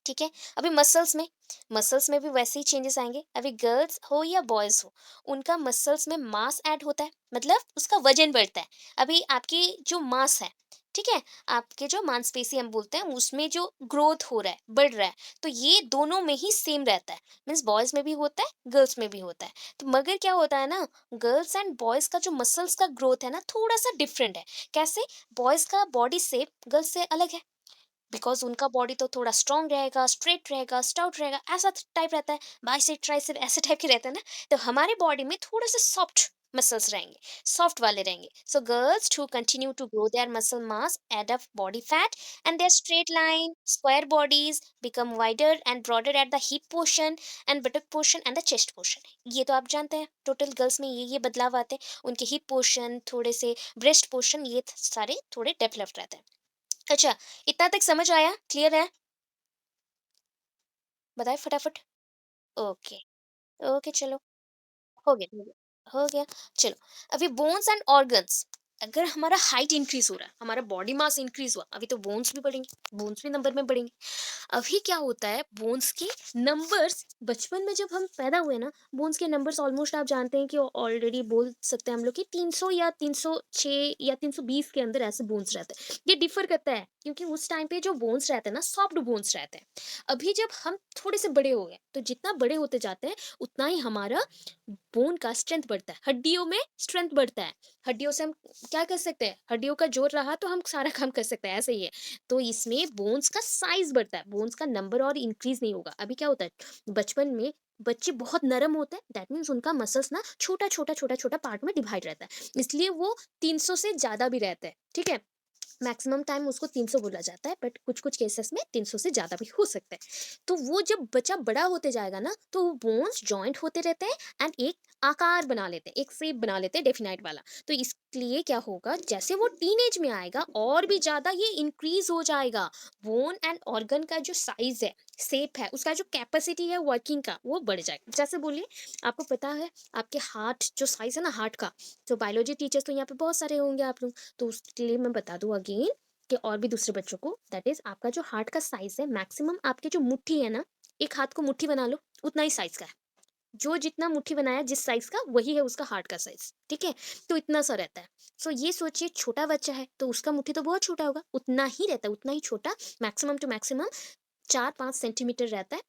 ठीक है, अभी मसल्स में भी वैसे ही चेंजेस आएंगे। अभी गर्ल्स हो या बॉयज हो, उनका मसल्स में मास ऐड होता है, मतलब उसका वजन बढ़ता है। अभी आपकी जो मास है, ठीक है, आपके जो मांसपेशी हम बोलते हैं, उसमें जो ग्रोथ हो रहा है, बढ़ रहा है, तो ये दोनों में ही सेम रहता है। मीन्स बॉयज में भी होता है, गर्ल्स में भी होता है। तो मगर क्या होता है ना, गर्ल्स एंड बॉयज का जो मसल्स का ग्रोथ है ना, थोड़ा सा डिफरेंट है। कैसे? बॉयज का बॉडी शेप गर्ल्स से अलग है, बिकॉज़ उनका बॉडी तो थोड़ा स्ट्रॉन्ग रहेगा, स्ट्रेट रहेगा, स्टाउट रहेगा, ऐसा टाइप रहता है। बाइसेप, ट्राइसेप ऐसे टाइप के रहते हैं ना। तो हमारे बॉडी में थोड़ा-सा सॉफ्ट मसल्स रहेंगे, सॉफ्ट वाले रहेंगे। So girls who continue to grow their muscle mass add up body fat and their straight line square bodies become wider and broader at the hip portion and buttock portion and the chest portion. ये तो आप जानते हैं, total girls में ये बदलाव आते हैं। उनके हिप पोर्शन, थोड़े से ब्रेस्ट पोर्शन, ये सारे थोड़े डेवलप्ड रहते हैं। अच्छा, इतना तक समझ आया? क्लियर है? बताएं फटाफट। ओके। ओके, चलो। हो गया, हो गया, हो गया। चलो, अभी बोन्स एंड ऑर्गन्स, अगर हमारा हाइट इंक्रीज हो रहा है, हमारा बॉडी मास इंक्रीज हुआ, अभी तो बोन्स भी बढ़ेंगे, बोन्स भी नंबर में बढ़ेंगे। अभी क्या होता है, बोन्स के नंबर्स बचपन में जब हम पैदा हुए ना, बोन्स के नंबर्स ऑलमोस्ट आप जानते हैं कि ऑलरेडी बोल सकते हैं हम लोग कि 300 या 306 या 320 के अंदर ऐसे बोन्स रहते हैं। ये डिफर करता है क्योंकि उस टाइम पे जो बोन्स रहते हैं ना, सॉफ्ट बोन्स रहते हैं। अभी जब हम थोड़े से बड़े हो गए, तो जितना बड़े होते जाते हैं उतना ही हमारा बोन का स्ट्रेंथ बढ़ता है, हड्डियों में स्ट्रेंथ बढ़ता है। हड्डियों से हम क्या कर सकते हैं, हड्डियों का जोर रहा तो हम सारा काम कर सकते हैं, ऐसे ही है। तो इसमें बोन्स का साइज बढ़ता है, बोन्स का नंबर और इंक्रीज नहीं होगा। अभी क्या होता है, बचपन में बच्चे बहुत नरम होते हैं, दैट मीन्स उनका मसल्स ना छोटा छोटा छोटा छोटा पार्ट में डिवाइड रहता है, इसलिए वो 300 से ज्यादा भी रहता है, ठीक है। मैक्सिमम टाइम उसको 300 बोला जाता है, बट कुछ-कुछ केसेस में 300 से ज़्यादा भी हो सकता है। तो वो जब बच्चा बड़ा होते जाएगा ना, तो वो बोन्स जॉइंट होते रहते हैं एंड एक आकार बना लेते हैं, एक शेप बना लेते हैं डेफिनाइट वाला। तो इसलिए क्या होगा, जैसे वो टीनेज में आएगा और भी ज़्यादा ये इंक्रीज़ हो जाएगा। बोन एंड ऑर्गन का जो साइज़ है, शेप है, उसका जो कैपेसिटी है वर्किंग का, वो बढ़ जाएगा। जैसे बोलिए, आपको पता है आपके हार्ट जो साइज़ है ना हार्ट का, तो बायोलॉजी टीचर्स तो यहाँ पे बहुत सारे होंगे आप लोग। तो उसके लिए मैं बता दूँ अगेन कि और भी दूसरे बच्चों को, दैट इज आपका जो हार्ट का साइज है, मैक्सिमम आपके जो मुट्ठी है ना, एक हाथ को मुट्ठी बना लो, उतना ही साइज का है। जो जितना मुट्ठी बनाया जिस साइज का, वही है उसका हार्ट का साइज, ठीक है। तो इतना सा रहता है। सो ये सोचिए, छोटा बच्चा है तो उसका मुट्ठी तो बहुत छोटा होगा, उतना ही रहता है, उतना ही छोटा। मैक्सिमम टू मैक्सिमम 4-5 सेंटीमीटर रहता है।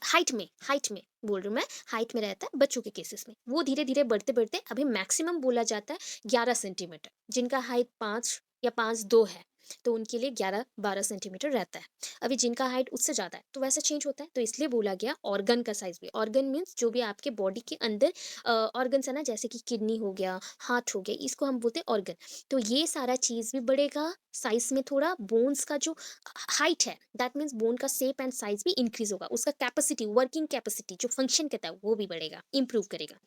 हाइट में बोल रही हूँ मैं, हाइट में रहता है बच्चों के केसेस में। वो धीरे धीरे बढ़ते बढ़ते अभी मैक्सिमम बोला जाता है 11 सेंटीमीटर, जिनका हाइट 5 या 5'2" है, तो उनके लिए 11-12 सेंटीमीटर रहता है। अभी जिनका हाइट उससे ज्यादा है तो वैसा चेंज होता है, तो इसलिए बोला गया ऑर्गन का साइज भी। ऑर्गन मीन्स जो भी आपके बॉडी के अंदर ऑर्गन्स है ना, जैसे कि किडनी हो गया, हार्ट हो गया, इसको हम बोलते हैं ऑर्गन। तो ये सारा चीज भी बढ़ेगा साइज में थोड़ा। बोन्स का जो हाइट है, दैट मीन्स बोन का शेप एंड साइज भी इंक्रीज होगा, उसका कैपेसिटी, वर्किंग कैपेसिटी जो फंक्शन करता है वो भी बढ़ेगा, इंप्रूव करेगा।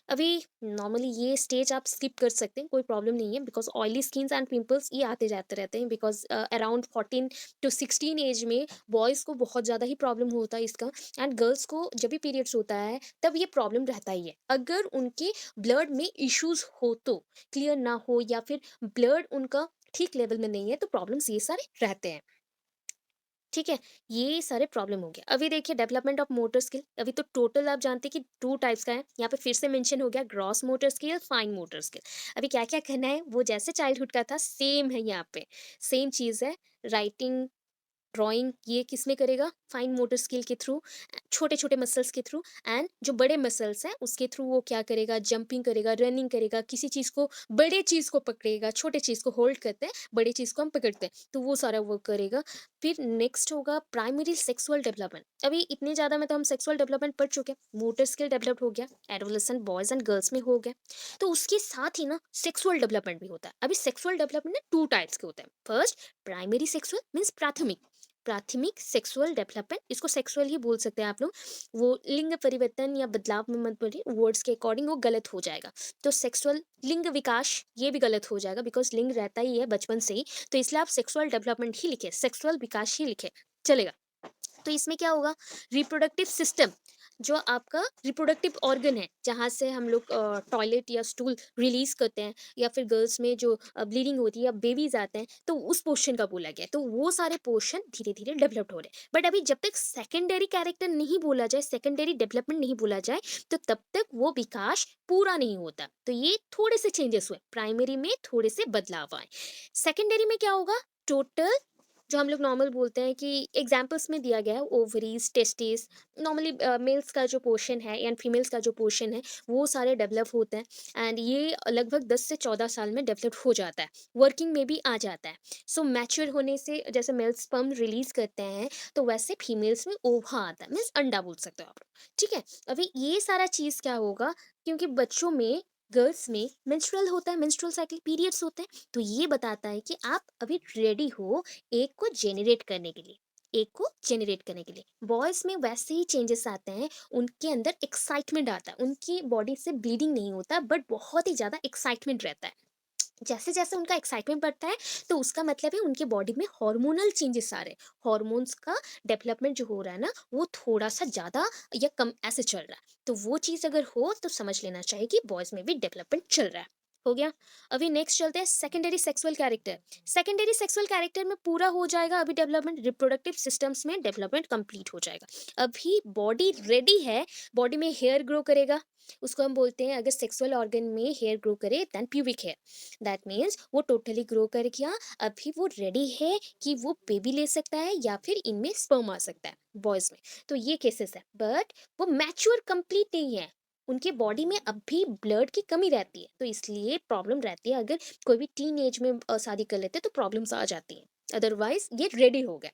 अभी नॉर्मली ये स्टेज आप स्किप कर सकते हैं, कोई प्रॉब्लम नहीं है, because oily skins and pimples ये आते जाते रहते हैं, बिकॉज अराउंड 14 to 16 एज में बॉयज़ को बहुत ज़्यादा ही प्रॉब्लम होता है इसका। एंड गर्ल्स को जब भी पीरियड्स होता है तब ये प्रॉब्लम रहता ही है, अगर उनके ब्लड में इश्यूज हो तो, क्लियर ना हो या फिर ब्लड उनका ठीक लेवल में नहीं है, तो प्रॉब्लम्स ये सारे रहते हैं, ठीक है। ये सारे प्रॉब्लम हो गया। अभी देखिए, डेवलपमेंट ऑफ मोटर स्किल, अभी तो टोटल आप जानते हैं कि 2 टाइप्स का है। यहाँ पे फिर से मेंशन हो गया, gross motor skill, fine motor skill. अभी क्या-क्या करना है, वो जैसे चाइल्डहुड का था सेम है यहाँ पे। सेम चीज़ है, राइटिंग, ड्राइंग, ये किसमें करेगा, फाइन मोटर स्किल के थ्रू, छोटे छोटे मसल्स के थ्रू। एंड जो बड़े मसल्स हैं उसके थ्रू वो क्या करेगा, जंपिंग करेगा, रनिंग करेगा, किसी चीज को, बड़े चीज को पकड़ेगा, छोटे चीज को होल्ड करते हैं, बड़े चीज को हम पकड़ते हैं, तो वो सारा वर्क करेगा। फिर नेक्स्ट होगा प्राइमरी सेक्सुअल डेवलपमेंट। अभी इतने ज्यादा में तो हम सेक्सुअल डेवलपमेंट पढ़ चुके हैं, मोटर स्किल डेवलप हो गया, एडोलेसेंट बॉयज एंड गर्ल्स में हो गया। तो उसके साथ ही ना सेक्सुअल डेवलपमेंट भी होता है। अभी सेक्सुअल डेवलपमेंट ना 2 टाइप्स के होते हैं। फर्स्ट, प्राइमरी सेक्सुअल मीन्स प्राथमिक, प्राथमिक सेक्सुअल डेवलपमेंट, इसको सेक्सुअल ही बोल सकते हैं आप लोग। वो लिंग परिवर्तन या बदलाव में मत बोलिए, वर्ड्स के अकॉर्डिंग वो गलत हो जाएगा। तो सेक्सुअल लिंग विकास, ये भी गलत हो जाएगा, बिकॉज लिंग रहता ही है बचपन से ही। तो इसलिए आप सेक्सुअल डेवलपमेंट ही लिखे, सेक्सुअल विकास ही लिखे, चलेगा। तो इसमें क्या होगा, रिप्रोडक्टिव सिस्टम, जो आपका रिप्रोडक्टिव ऑर्गन है, जहाँ से हम लोग टॉयलेट या स्टूल रिलीज करते हैं, या फिर गर्ल्स में जो ब्लीडिंग होती है या बेबीज आते हैं, तो उस पोर्शन का बोला गया है। तो वो सारे पोर्शन धीरे धीरे डेवलप्ड हो रहे हैं, बट अभी जब तक सेकेंडरी कैरेक्टर नहीं बोला जाए, सेकेंडरी डेवलपमेंट नहीं बोला जाए, तो तब तक वो विकास पूरा नहीं होता। तो ये थोड़े से चेंजेस हुए, प्राइमरी में थोड़े से बदलाव आए। सेकेंडरी में क्या होगा, टोटल जो हम लोग नॉर्मल बोलते हैं कि एग्जाम्पल्स में दिया गया है, ओवरीज, टेस्टिस, नॉर्मली मेल्स का जो पोर्शन है एंड फीमेल्स का जो पोर्शन है, वो सारे डेवलप होते हैं। एंड ये लगभग 10 से 14 साल में डेवलप हो जाता है, वर्किंग में भी आ जाता है। सो मैच्योर होने से, जैसे मेल्स स्पर्म रिलीज करते हैं, तो वैसे फीमेल्स में ओवा आता है, मीन्स अंडा बोल सकते हो आप, ठीक है। अभी ये सारा चीज़ क्या होगा, क्योंकि बच्चों में गर्ल्स में मेंस्ट्रुअल होता है, मेंस्ट्रुअल साइकिल पीरियड्स होते हैं, तो ये बताता है कि आप अभी रेडी हो एक को जेनरेट करने के लिए, एक को जेनरेट करने के लिए। बॉयज में वैसे ही चेंजेस आते हैं, उनके अंदर एक्साइटमेंट आता है, उनकी बॉडी से ब्लीडिंग नहीं होता बट बहुत ही ज्यादा एक्साइटमेंट रहता है। जैसे जैसे उनका एक्साइटमेंट बढ़ता है, तो उसका मतलब है उनके बॉडी में हार्मोनल चेंजेस आ रहे हैं, हॉर्मोन्स का डेवलपमेंट जो हो रहा है ना, वो थोड़ा सा ज्यादा या कम ऐसे चल रहा है। तो वो चीज अगर हो तो समझ लेना चाहिए कि बॉयज में भी डेवलपमेंट चल रहा है। हो गया। अभी नेक्स्ट चलते हैं secondary sexual character. Secondary sexual character में पूरा हो जाएगा अभी डेवलपमेंट, रिप्रोडक्टिव सिस्टम्स में डेवलपमेंट कंप्लीट हो जाएगा। अभी बॉडी रेडी है, बॉडी में हेयर ग्रो करेगा। उसको हम बोलते हैं, अगर सेक्सुअल ऑर्गन में हेयर ग्रो करे then pubic hair, that means वो टोटली ग्रो कर गया। अभी वो रेडी है कि वो बेबी ले सकता है या फिर इनमें स्पर्म आ सकता है बॉयज में। तो ये केसेस है, बट वो मैच्योर कंप्लीट नहीं है, उनके बॉडी में अब भी ब्लड की कमी रहती है, तो इसलिए प्रॉब्लम रहती है। अगर कोई भी टीन एज में शादी कर लेते हैं तो प्रॉब्लम्स आ जाती हैं, अदरवाइज ये रेडी हो गया।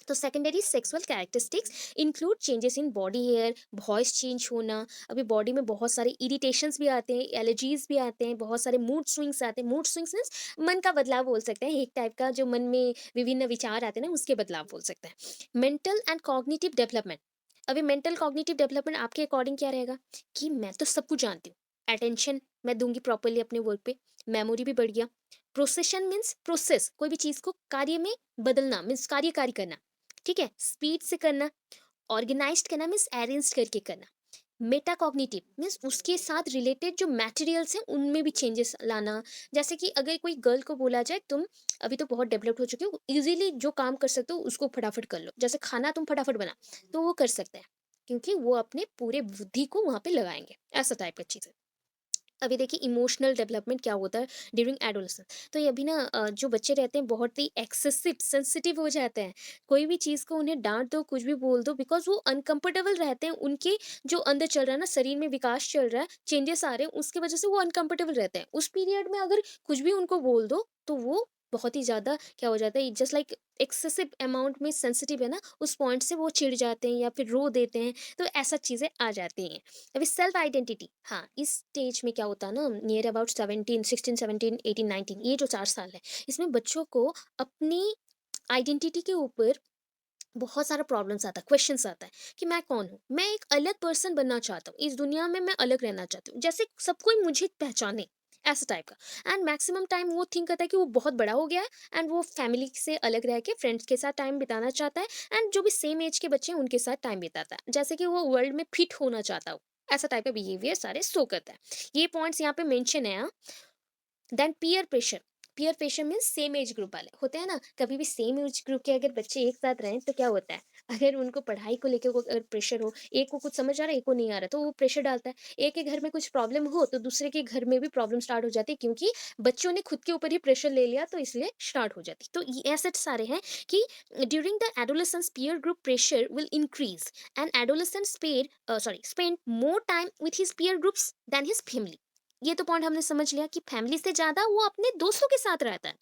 तो secondary sexual characteristics include changes in body hair, voice change होना। अभी बॉडी में बहुत सारे इरिटेशंस भी आते हैं, एलर्जीज भी आते हैं, बहुत सारे मूड स्विंग्स आते हैं। मूड स्विंग्स मीन्स मन का बदलाव बोल सकते हैं, एक टाइप का जो मन में विभिन्न विचार आते हैं ना, उसके बदलाव बोल सकते हैं। Mental and cognitive development. अभी मेंटल कॉग्निटिव डेवलपमेंट आपके अकॉर्डिंग क्या रहेगा कि मैं तो सब कुछ जानती हूँ, अटेंशन मैं दूंगी प्रॉपरली अपने वर्क पे, मेमोरी भी बढ़ गया। प्रोसेशन मीन्स प्रोसेस, कोई भी चीज को कार्य में बदलना मीन्स कार्यकारी करना, ठीक है, स्पीड से करना। ऑर्गेनाइज्ड करना मीन्स अरेंज करके करना। मेटाकॉग्निटिव मीन्स उसके साथ रिलेटेड जो मटेरियल्स हैं उनमें भी चेंजेस लाना। जैसे कि अगर कोई गर्ल को बोला जाए तुम अभी तो बहुत डेवलप्ड हो चुके हो, इजीली जो काम कर सकते हो उसको फटाफट कर लो, जैसे खाना तुम फटाफट बना, तो वो कर सकते हैं, क्योंकि वो अपने पूरे बुद्धि को वहां पे लगाएंगे, ऐसा टाइप का चीज़ है। अभी देखिए इमोशनल डेवलपमेंट क्या होता है ड्यूरिंग एडोलेसेंस। तो ये अभी ना जो बच्चे रहते हैं बहुत ही एक्सेसिव सेंसिटिव हो जाते हैं। कोई भी चीज़ को उन्हें डांट दो, कुछ भी बोल दो, बिकॉज वो अनकंफर्टेबल रहते हैं, उनके जो अंदर चल रहा है ना, शरीर में विकास चल रहा है, चेंजेस आ रहे हैं, उसकी वजह से वो अनकंफर्टेबल रहते हैं। उस पीरियड में अगर कुछ भी उनको बोल दो तो वो बहुत ही ज़्यादा क्या हो जाता है, जस्ट लाइक एक्सेसिव अमाउंट में सेंसिटिव है ना, उस पॉइंट से वो चिढ़ जाते हैं या फिर रो देते हैं। तो ऐसा चीज़ें आ जाती हैं। अभी सेल्फ आइडेंटिटी, हाँ, इस स्टेज में क्या होता है ना, नियर अबाउट 17 16 17 18 19, ये जो 4 साल है, इसमें बच्चों को अपनी आइडेंटिटी के ऊपर बहुत सारा प्रॉब्लम्स आता है, क्वेश्चंस आता है कि मैं कौन हूँ, मैं एक अलग पर्सन बनना चाहता हूँ, इस दुनिया में मैं अलग रहना चाहती हूँ, जैसे सब कोई मुझे पहचाने, ऐसा टाइप का। एंड मैक्सिमम टाइम वो थिंक करता है कि वो बहुत बड़ा हो गया है, एंड वो फैमिली से अलग रह के फ्रेंड्स के साथ टाइम बिताना चाहता है, एंड जो भी सेम एज के बच्चे हैं उनके साथ टाइम बिताता है, जैसे कि वो वर्ल्ड में फिट होना चाहता हो। ऐसा टाइप का बिहेवियर सारे शो करता है। ये पॉइंट्स यहाँ पे मेंशन है, हाँ। Then peer pressure. Peer pressure means same age group वाले होते हैं ना, कभी भी सेम एज ग्रुप के अगर बच्चे एक साथ रहें तो क्या होता है, अगर उनको पढ़ाई को लेकर अगर प्रेशर हो, एक को कुछ समझ आ रहा है एक को नहीं आ रहा, तो वो प्रेशर डालता है। एक के घर में कुछ प्रॉब्लम हो तो दूसरे के घर में भी प्रॉब्लम स्टार्ट हो जाती है, क्योंकि बच्चों ने खुद के ऊपर ही प्रेशर ले लिया, तो इसलिए स्टार्ट हो जाती। तो ये ऐसे सारे हैं कि during the adolescence peer group pressure will increase, and adolescent spend more time with his peer groups than his family. ये तो पॉइंट हमने समझ लिया कि फैमिली से ज्यादा वो अपने दोस्तों के साथ रहता है,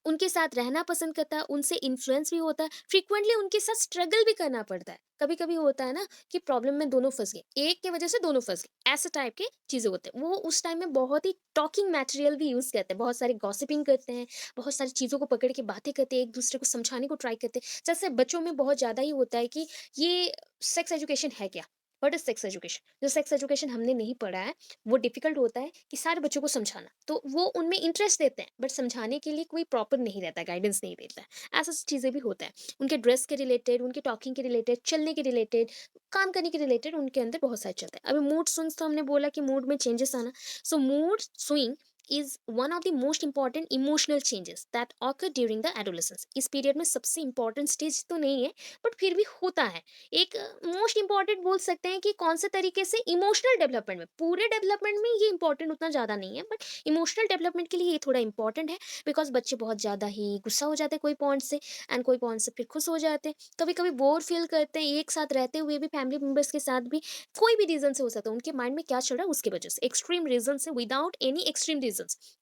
उनके साथ रहना पसंद करता है, उनसे इन्फ्लुएंस भी होता है, फ्रीक्वेंटली उनके साथ स्ट्रगल भी करना पड़ता है। कभी कभी होता है ना कि प्रॉब्लम में दोनों फंस गए, एक की वजह से दोनों फंस गए, ऐसे टाइप के चीजें होते हैं। वो उस टाइम में बहुत ही टॉकिंग मटेरियल भी यूज करते हैं, बहुत सारी गॉसिपिंग करते हैं, बहुत सारी चीजों को पकड़ के बातें करते हैं, एक दूसरे को समझाने को ट्राई करते हैं। जैसे बच्चों में बहुत ज्यादा ही होता है कि ये सेक्स एजुकेशन है क्या, व्हाट इज सेक्स एजुकेशन। जो सेक्स एजुकेशन हमने नहीं पढ़ा है, वो डिफिकल्ट होता है कि सारे बच्चों को समझाना, तो वो उनमें इंटरेस्ट देते हैं बट समझाने के लिए कोई प्रॉपर नहीं रहता, गाइडेंस नहीं देता है। ऐसा चीज़ें भी होता है। उनके ड्रेस के रिलेटेड, उनके टॉकिंग के रिलेटेड, चलने के रिलेटेड, काम करने के रिलेटेड उनके अंदर बहुत सारे चलते हैं। अभी मूड स्विंग्स तो हमने बोला कि मूड में चेंजेस आना। So mood swing is one of the most important emotional changes that occur during the adolescence. इस पीरियड में सबसे इंपॉर्टेंट स्टेज तो नहीं है, बट फिर भी होता है। एक मोस्ट इंपॉर्टेंट बोल सकते हैं कि कौन से तरीके से इमोशनल डेवलपमेंट में, पूरे डेवलपमेंट में ये इंपॉर्टेंट उतना ज़्यादा नहीं है, बट इमोशनल डेवलपमेंट के लिए ये थोड़ा इंपॉर्टेंट है। बिकॉज बच्चे बहुत ज़्यादा ही गुस्सा हो जाते हैं कोई पॉइंट से, एंड कोई पॉइंट से फिर खुश हो जाते हैं, कभी कभी बोर फील करते हैं एक साथ रहते हुए भी, फैमिली मेम्बर्स के साथ भी। कोई भी रीजन से हो सकता है, उनके माइंड में क्या चल रहा है उसकी वजह से, एक्सट्रीम रीजन से, विदाउट एनी एक्सट्रीम रीजन,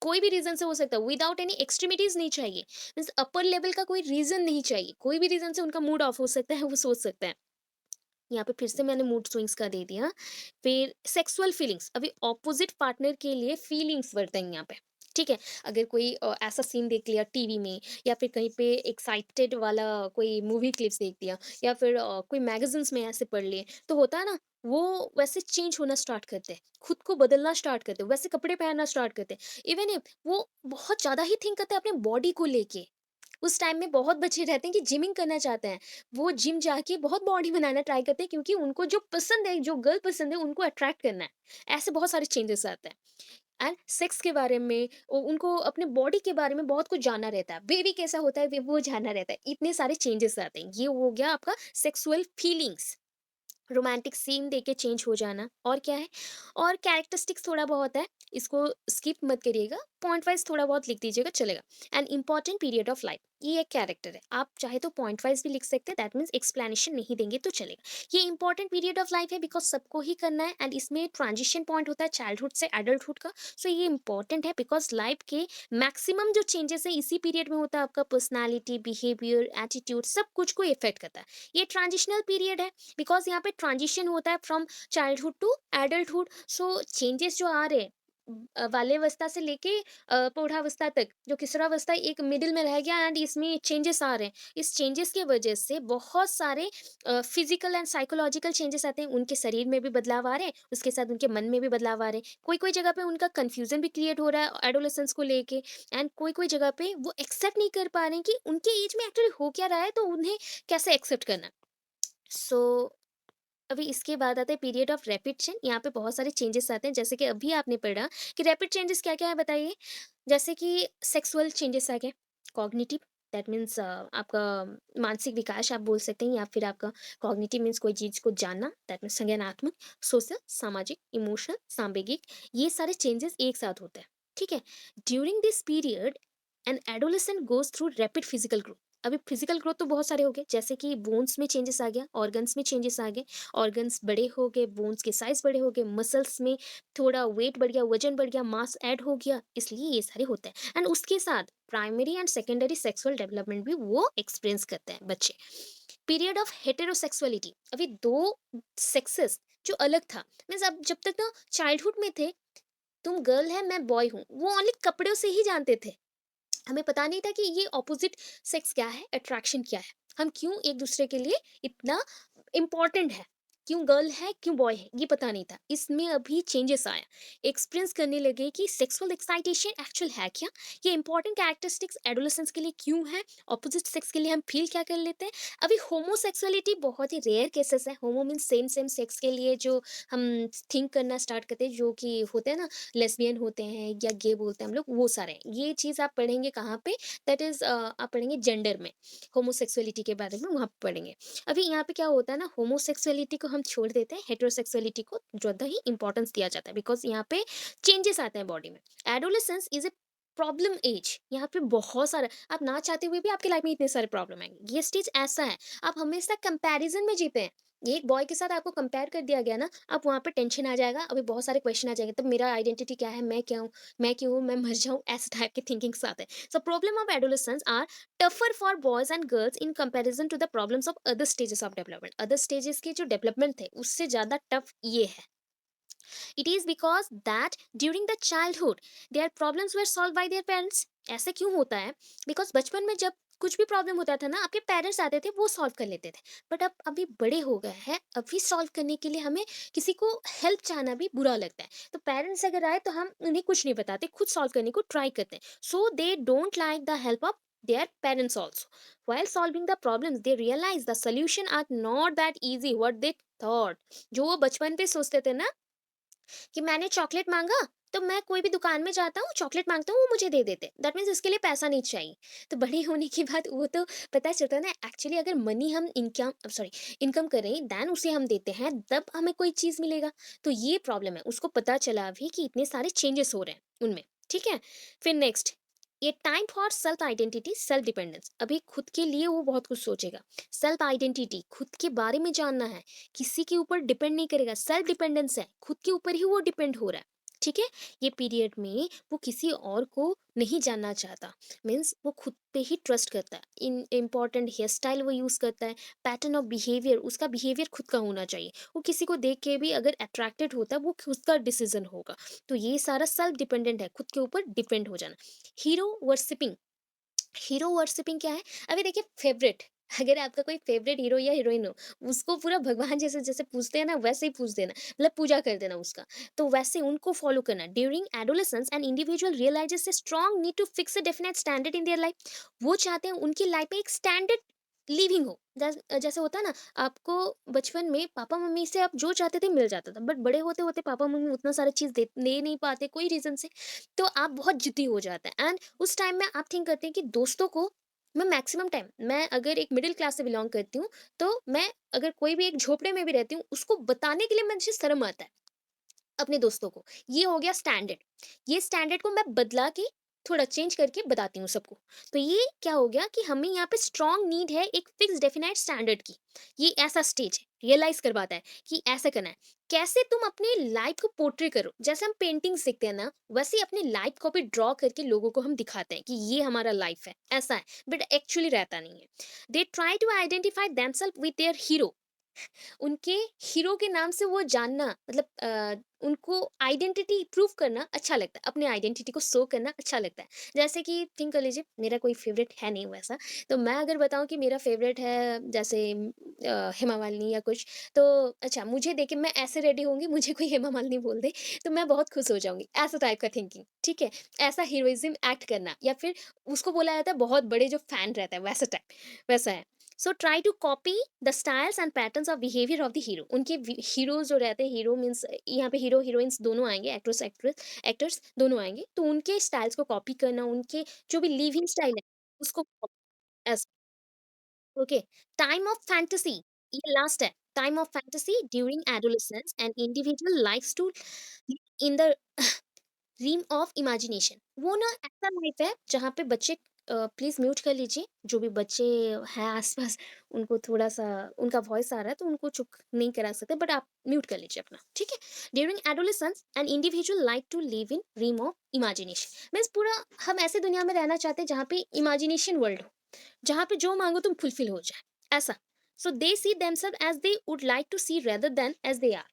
कोई भी रीजन से हो सकता है, विदाउट एनी एक्सट्रीमिटीज नहीं चाहिए, मीन्स अपर लेवल का कोई रीजन नहीं चाहिए, कोई भी रीजन से उनका मूड ऑफ हो सकता है, वो सोच सकते हैं। यहाँ पे फिर से मैंने मूड स्विंग्स का दे दिया। फिर सेक्सुअल फीलिंग्स, अभी ऑपोजिट पार्टनर के लिए फीलिंग्स बढ़ते हैं यहाँ पे, ठीक है? अगर कोई ऐसा सीन देख लिया टीवी में, या फिर कहीं पे एक्साइटेड वाला कोई मूवी क्लिप्स देख लिया, या फिर कोई मैगज़ीन्स में ऐसे पढ़ लिए, तो होता है ना, वो वैसे चेंज होना स्टार्ट करते हैं, खुद को बदलना स्टार्ट करते हैं, वैसे कपड़े पहनना स्टार्ट करते हैं। इवन इफ वो बहुत ज़्यादा ही थिंक करते हैं अपने बॉडी को लेके। उस टाइम में बहुत बच्चे रहते हैं कि जिमिंग करना चाहते हैं। वो जिम जाके बहुत बॉडी बनाना ट्राई करते हैं, क्योंकि उनको जो पसंद है, जो गर्ल पसंद है, उनको अट्रैक्ट करना है। ऐसे बहुत सारे चेंजेस आते हैं। एंड सेक्स के बारे में उनको अपने बॉडी के बारे में बहुत कुछ जानना रहता है। बेबी कैसा होता है वो जानना रहता है। इतने सारे चेंजेस आते हैं। ये हो गया आपका सेक्सुअल फीलिंग्स। रोमांटिक सीन देके चेंज हो जाना, और क्या है, और कैरेक्टरिस्टिक्स थोड़ा बहुत है, इसको स्किप मत करिएगा, पॉइंट वाइज थोड़ा बहुत लिख दीजिएगा, चलेगा। And important period of life, ये एक कैरेक्टर है, आप चाहे तो पॉइंट वाइज भी लिख सकते हैं, दैट मीन्स एक्सप्लेनेशन नहीं देंगे तो चलेगा। ये इंपॉर्टेंट पीरियड ऑफ लाइफ है बिकॉज सबको ही करना है, एंड इसमें ट्रांजिशन पॉइंट होता है चाइल्डहुड से एडल्टहुड का। सो ये इंपॉर्टेंट है बिकॉज लाइफ के मैक्सिमम जो चेंजेस है इसी पीरियड में होता है। आपका पर्सनैलिटी, बिहेवियर, एटीट्यूड, सब कुछ को इफेक्ट करता है। ये ट्रांजिशनल पीरियड है बिकॉज यहाँ पे ट्रांजिशन होता है from childhood to adulthood. So changes जो आ रहे हैं बाल्यावस्था से लेके प्रौढ़ावस्था तक, जो किशोरावस्था एक मिडिल में रह गया, एंड इसमें चेंजेस आ रहे हैं। इस चेंजेस की वजह से बहुत सारे फिजिकल एंड साइकोलॉजिकल चेंजेस आते हैं, उनके शरीर में भी बदलाव आ रहे हैं, उसके साथ उनके मन में भी बदलाव आ रहे हैं। कोई कोई जगह पे उनका कंफ्यूजन भी क्रिएट हो रहा है एडोलेसेंस को लेके, एंड कोई कोई जगह पे वो एक्सेप्ट नहीं कर पा रहे हैं कि उनके एज में एक्चुअली हो क्या रहा है, तो उन्हें कैसे एक्सेप्ट करना है। सो अभी इसके बाद आता है पीरियड ऑफ रैपिड चेंज। यहाँ पे बहुत सारे चेंजेस आते हैं, जैसे कि अभी आपने पढ़ा कि रैपिड चेंजेस क्या क्या है बताइए। जैसे कि सेक्सुअल चेंजेस आ गए, कॉग्निटिव, दैट मीन्स आपका मानसिक विकास आप बोल सकते हैं, या फिर आपका कॉग्निटिव मीन्स कोई चीज को जानना, दैट मीन्स संज्ञानात्मक, सोशल, सामाजिक, इमोशनल, सांवेगिक, ये सारे चेंजेस एक साथ होते हैं, ठीक है? During this period an adolescent goes through rapid physical growth. अभी फिजिकल ग्रोथ तो बहुत सारे हो गए, जैसे कि बोन्स में चेंजेस आ गया, ऑर्गन्स में चेंजेस आ गए, ऑर्गन्स बड़े हो गए, बोन्स के साइज बड़े हो गए, मसल्स में थोड़ा वेट बढ़ गया, वजन बढ़ गया, मास ऐड हो गया, इसलिए ये सारे होते हैं। एंड उसके साथ primary and secondary sexual development भी वो एक्सपीरियंस करते हैं बच्चे। पीरियड ऑफ हेटेरोसेक्सुअलिटी, अभी दो सेक्सेस जो अलग था, मीन्स अब जब तक ना चाइल्डहुड में थे, तुम गर्ल है मैं बॉय हूँ, वो ओनली कपड़ों से ही जानते थे। हमें पता नहीं था कि ये ऑपोजिट सेक्स क्या है, अट्रैक्शन क्या है, हम क्यों एक दूसरे के लिए इतना इम्पोर्टेंट है, क्यों गर्ल है क्यों बॉय है, ये पता नहीं था। इसमें अभी चेंजेस आया, एक्सपीरियंस करने लगे कि सेक्सुअल एक्साइटेशन एक्चुअल है क्या, ये इंपॉर्टेंट कैरेक्टरिस्टिक्स एडोलेसेंस के लिए क्यों है, ऑपोजिट सेक्स के लिए हम फील क्या कर लेते हैं। अभी होमोसेक्सुअलिटी बहुत ही रेयर केसेस है, homo mean same same sex के लिए जो हम थिंक करना स्टार्ट करते हैं, जो कि होते हैं ना, लेस्बियन होते हैं या गे बोलते हैं हम लोग, वो सारे हैं। ये चीज़ आप पढ़ेंगे कहाँ पे, दैट इज़ आप पढ़ेंगे जेंडर में, होमोसेक्सुअलिटी के बारे में वहाँ पे पढ़ेंगे। अभी यहाँ पे क्या होता है ना, होमोसेक्सुअलिटी को हम छोड़ देते हैं, हेटेरोसेक्सुअलिटी को ज़्यादा ही इंपॉर्टेंस दिया जाता है बिकॉज़ यहाँ पे चेंजेस आते हैं बॉडी में। Adolescence is a problem age, यहाँ पे बहुत सारा, आप ना चाहते हुए भी आपकी लाइफ में इतने सारे प्रॉब्लम आएँगे। ये स्टेज ऐसा है, आप हमेशा कंपैरिज़न में जीते हैं। एक बॉय के साथ आपको कंपेयर कर दिया गया ना, अब वहाँ पे टेंशन आ जाएगा, अभी बहुत सारे क्वेश्चन आ जाएंगे, तब मेरा आइडेंटिटी क्या है, मैं क्या हूँ, मैं क्यों हूँ, मैं मर जाऊँ, ऐसे टाइप के थिंकिंग्स आते हैं। So problem of adolescence are tougher for boys and girls in comparison to the problems of other stages of development. Other stages के जो डेवलपमेंट थे उससे ज्यादा टफ ये है। It is because that during the childhood their problems were solved by their parents. ऐसे क्यों होता है, बिकॉज बचपन में जब कुछ भी प्रॉब्लम होता था ना, आपके पेरेंट्स आते थे, वो सॉल्व कर लेते थे। बट अब अभी बड़े हो गए हैं, अभी सॉल्व करने के लिए हमें किसी को हेल्प चाहना भी बुरा लगता है। तो पेरेंट्स अगर आए तो हम उन्हें कुछ नहीं बताते, खुद सॉल्व करने को ट्राई करते हैं। So they don't like the help of their parents also. While solving the problems, they realize the solution are not that easy what they thought. जो वो बचपन पे सोचते थे ना कि मैंने चॉकलेट माँगा, तो मैं कोई भी दुकान में जाता हूँ, चॉकलेट माँगता हूँ, वो मुझे दे देते हैं। दैट मीन्स उसके लिए पैसा नहीं चाहिए। तो बड़े होने के बाद वो तो पता चलता है ना, एक्चुअली अगर मनी हम इनकम करें देन उसे हम देते हैं, तब हमें कोई चीज़ मिलेगा। तो ये प्रॉब्लम है, उसको पता चला अभी कि इतने सारे चेंजेस हो रहे हैं उनमें, ठीक है? फिर नेक्स्ट, ये time for self identity, self dependence. अभी खुद के लिए वो बहुत कुछ सोचेगा। सेल्फ आइडेंटिटी, खुद के बारे में जानना है, किसी के ऊपर डिपेंड नहीं करेगा, सेल्फ डिपेंडेंस है, खुद के ऊपर ही वो डिपेंड हो रहा है, ठीक है? ये पीरियड में वो किसी और को नहीं जानना चाहता। मीन्स वो खुद पे ही ट्रस्ट करता है। इन इम्पोर्टेंट हेयर स्टाइल वो यूज़ करता है, पैटर्न ऑफ बिहेवियर उसका बिहेवियर खुद का होना चाहिए। वो किसी को देख के भी अगर अट्रैक्टेड होता है, वो खुद का डिसीज़न होगा। तो ये सारा सेल्फ डिपेंडेंट है, खुद के ऊपर डिपेंड हो जाना। हीरो वर्शिपिंग, हीरो वर्शिपिंग क्या है? अभी देखिए फेवरेट, अगर आपका कोई फेवरेट हीरो या हीरोइन हो, उसको पूरा भगवान जैसे जैसे पूजते हैं ना, वैसे ही पूज देना, मतलब पूजा कर देना उसका। तो वैसे उनको फॉलो करना। During adolescence an individual realizes a strong need to fix a definite standard in their life। वो चाहते हैं उनकी लाइफ में एक स्टैंडर्ड लिविंग हो। जैसे होता है ना, आपको बचपन में पापा मम्मी से आप जो चाहते थे मिल जाता था, बट बड़े होते होते पापा मम्मी उतना सारा चीज दे नहीं पाते कोई रीजन से। तो आप बहुत जिद्दी हो जाते हैं, एंड उस टाइम में आप थिंक करते हैं कि दोस्तों को, मैं मैक्सिमम टाइम, मैं अगर एक मिडिल क्लास से बिलोंग करती हूँ, तो मैं अगर कोई भी एक झोपड़े में भी रहती हूँ, उसको बताने के लिए मुझे शर्म आता है अपने दोस्तों को। ये हो गया स्टैंडर्ड। ये स्टैंडर्ड को मैं बदला के थोड़ा चेंज करके बताती हूँ सबको। तो ये क्या हो गया कि हमें यहाँ पे स्ट्रॉन्ग नीड है एक फिक्स डेफिनेट स्टैंडर्ड की। ये ऐसा स्टेज है, रियलाइज करवाता है कि ऐसा करना है। कैसे तुम अपने लाइफ को पोर्ट्रे करो, जैसे हम पेंटिंग सीखते हैं ना, वैसे ही अपनी लाइफ को भी ड्रॉ करके लोगों को हम दिखाते हैं कि ये हमारा लाइफ है, ऐसा है। बट एक्चुअली रहता नहीं है। They try to identify themselves with their hero. उनके हीरो के नाम से वो जानना, मतलब उनको आइडेंटिटी प्रूव करना अच्छा लगता है, अपने आइडेंटिटी को शो करना अच्छा लगता है। जैसे कि थिंक कर लीजिए, मेरा कोई फेवरेट है नहीं वैसा, तो मैं अगर बताऊं कि मेरा फेवरेट है जैसे हेमा मालिनी या कुछ, तो अच्छा मुझे देख के मैं ऐसे रेडी होंगी, मुझे कोई हेमा मालिनी बोल दे तो मैं बहुत खुश हो जाऊंगी, ऐसा टाइप का थिंकिंग, ठीक है। ऐसा हीरोइज्म एक्ट करना, या फिर उसको बोला जाता है बहुत बड़े जो फैन रहता है, वैसा टाइप, वैसा है। So try to copy the styles and patterns of behaviour of the hero. उनके हीरो जो रहते हैं, हीरो मीन्स यहाँ पे हीरो हीरोइंस दोनों आएंगे, एक्टर्स दोनों आएंगे, तो उनके स्टाइल्स को कॉपी करना, उनके जो भी लिविंग स्टाइल है उसको ओके। टाइम ऑफ फैंटेसी, ये लास्ट है। Time of fantasy during adolescence and individual likes to in the dream of imagination. वो ना ऐसा लाइफ है जहाँ पे बच्चे, प्लीज म्यूट कर लीजिए, जो भी बच्चे हैं आसपास, उनको थोड़ा सा, उनका वॉइस आ रहा है तो उनको चुप नहीं करा सकते, बट आप म्यूट कर लीजिए अपना, ठीक है। During adolescence an individual like to live in dream of imagination. Means पूरा हम ऐसे दुनिया में रहना चाहते हैं जहाँ पे इमेजिनेशन वर्ल्ड हो, जहाँ पे जो मांगो तुम फुलफिल हो जाए, ऐसा। So they see themselves as they would like to see rather than as they are.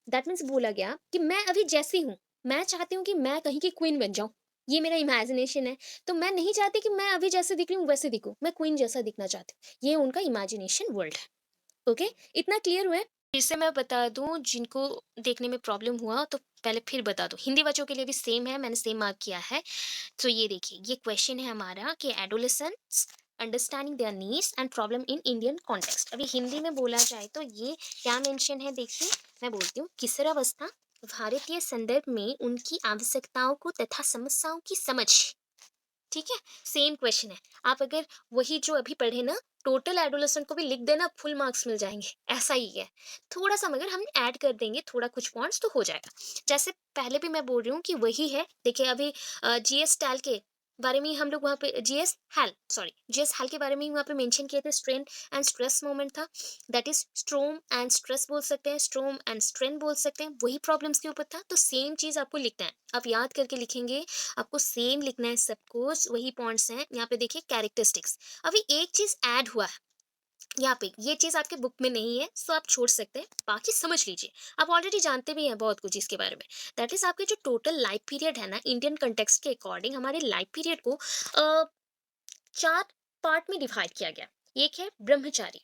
That means बोला गया कि मैं अभी जैसी हूँ, मैं चाहती हूँ कि मैं कहीं की क्वीन बन जाऊँ। ये मेरा इमेजिनेशन है। तो मैं नहीं चाहती कि मैं अभी जैसे दिख रही हूँ वैसे दिखूँ, मैं क्वीन जैसा दिखना चाहती हूँ। ये उनका इमेजिनेशन वर्ल्ड है। ओके, इतना क्लियर हुआ है? फिर से मैं बता दूँ, जिनको देखने में प्रॉब्लम हुआ तो पहले फिर बता दूँ। हिंदी बच्चों के लिए भी सेम है, मैंने सेम मार्क किया है। तो ये देखिए, ये क्वेश्चन है हमारा कि adolescents understanding their needs and problem in Indian context. अभी हिंदी में बोला जाए तो ये क्या मेंशन है, देखिए मैं बोलती हूँ। किशोरावस्था, भारतीय संदर्भ में उनकी आवश्यकताओं को तथा समस्याओं की समझ। ठीक है, सेम क्वेश्चन है। आप अगर वही जो अभी पढ़े ना, टोटल एडोलेसेंट को भी लिख देना, फुल मार्क्स मिल जाएंगे, ऐसा ही है। थोड़ा सा मगर हम ऐड कर देंगे, थोड़ा कुछ पॉइंट्स तो हो जाएगा। जैसे पहले भी मैं बोल रही हूँ कि वही है। देखिए अभी जीएस टैल के बारे में ही हम लोग वहाँ पे, जीएस हैल के बारे में ही वहाँ पे मेंशन किए थे। स्ट्रेन एंड स्ट्रेस मोमेंट था, दैट इज स्ट्रोम एंड स्ट्रेस बोल सकते हैं, स्ट्रोम एंड स्ट्रेन बोल सकते हैं। वही प्रॉब्लम्स के ऊपर था। तो सेम चीज आपको लिखना है, आप याद करके लिखेंगे, आपको सेम लिखना है सब कुछ, वही पॉइंट्स हैं। यहाँ पे देखिए कैरेक्टरिस्टिक्स, अभी एक चीज ऐड हुआ है यहाँ पे, ये चीज आपके बुक में नहीं है, सो आप छोड़ सकते हैं, बाकी समझ लीजिए। आप ऑलरेडी जानते भी हैं बहुत कुछ इसके बारे में। दैट इज आपके जो टोटल लाइफ पीरियड है ना, इंडियन कंटेक्स्ट के अकॉर्डिंग हमारे लाइफ पीरियड को 4 पार्ट में डिवाइड किया गया। एक है brahmacharya.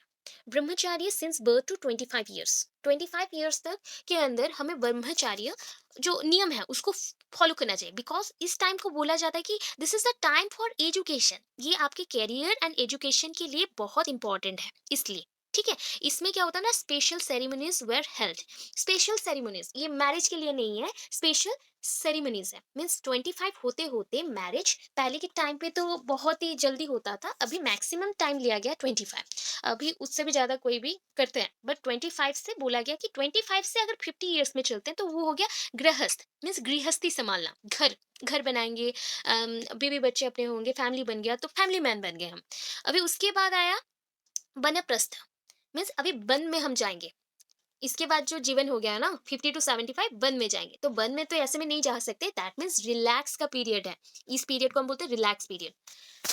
Brahmacharya since birth to 25 years, 25 years तक के अंदर हमें ब्रह्मचार्य जो नियम है उसको फॉलो करना चाहिए। बिकॉज इस टाइम को बोला जाता है कि this is the time for education. ये आपके कैरियर एंड एजुकेशन के लिए बहुत इंपॉर्टेंट है, इसलिए। ठीक है, इसमें क्या होता है ना, special ceremonies were held. Special ceremonies ये मैरिज के लिए नहीं है, स्पेशल सेरेमनीज है। मीन्स 25 होते होते मैरिज, पहले के टाइम पे तो बहुत ही जल्दी होता था, अभी मैक्सिमम टाइम लिया गया 25। अभी उससे भी ज्यादा कोई भी करते हैं, बट 25 से बोला गया कि 25 से अगर 50 ईयर्स में चलते हैं तो वो हो गया गृहस्थ। मीन्स गृहस्थी संभालना, घर घर बनाएंगे, बीवी बच्चे अपने होंगे, फैमिली बन गया तो फैमिली मैन बन गए हम। अभी उसके बाद आया बनप्रस्थ। मीन्स अभी वन में हम जाएंगे, इसके बाद जो जीवन हो गया ना 50 टू 75 वन में जाएंगे, तो वन में तो ऐसे में नहीं जा सकते, दैट मीन्स रिलैक्स का पीरियड है। इस पीरियड को हम बोलते हैं रिलैक्स पीरियड।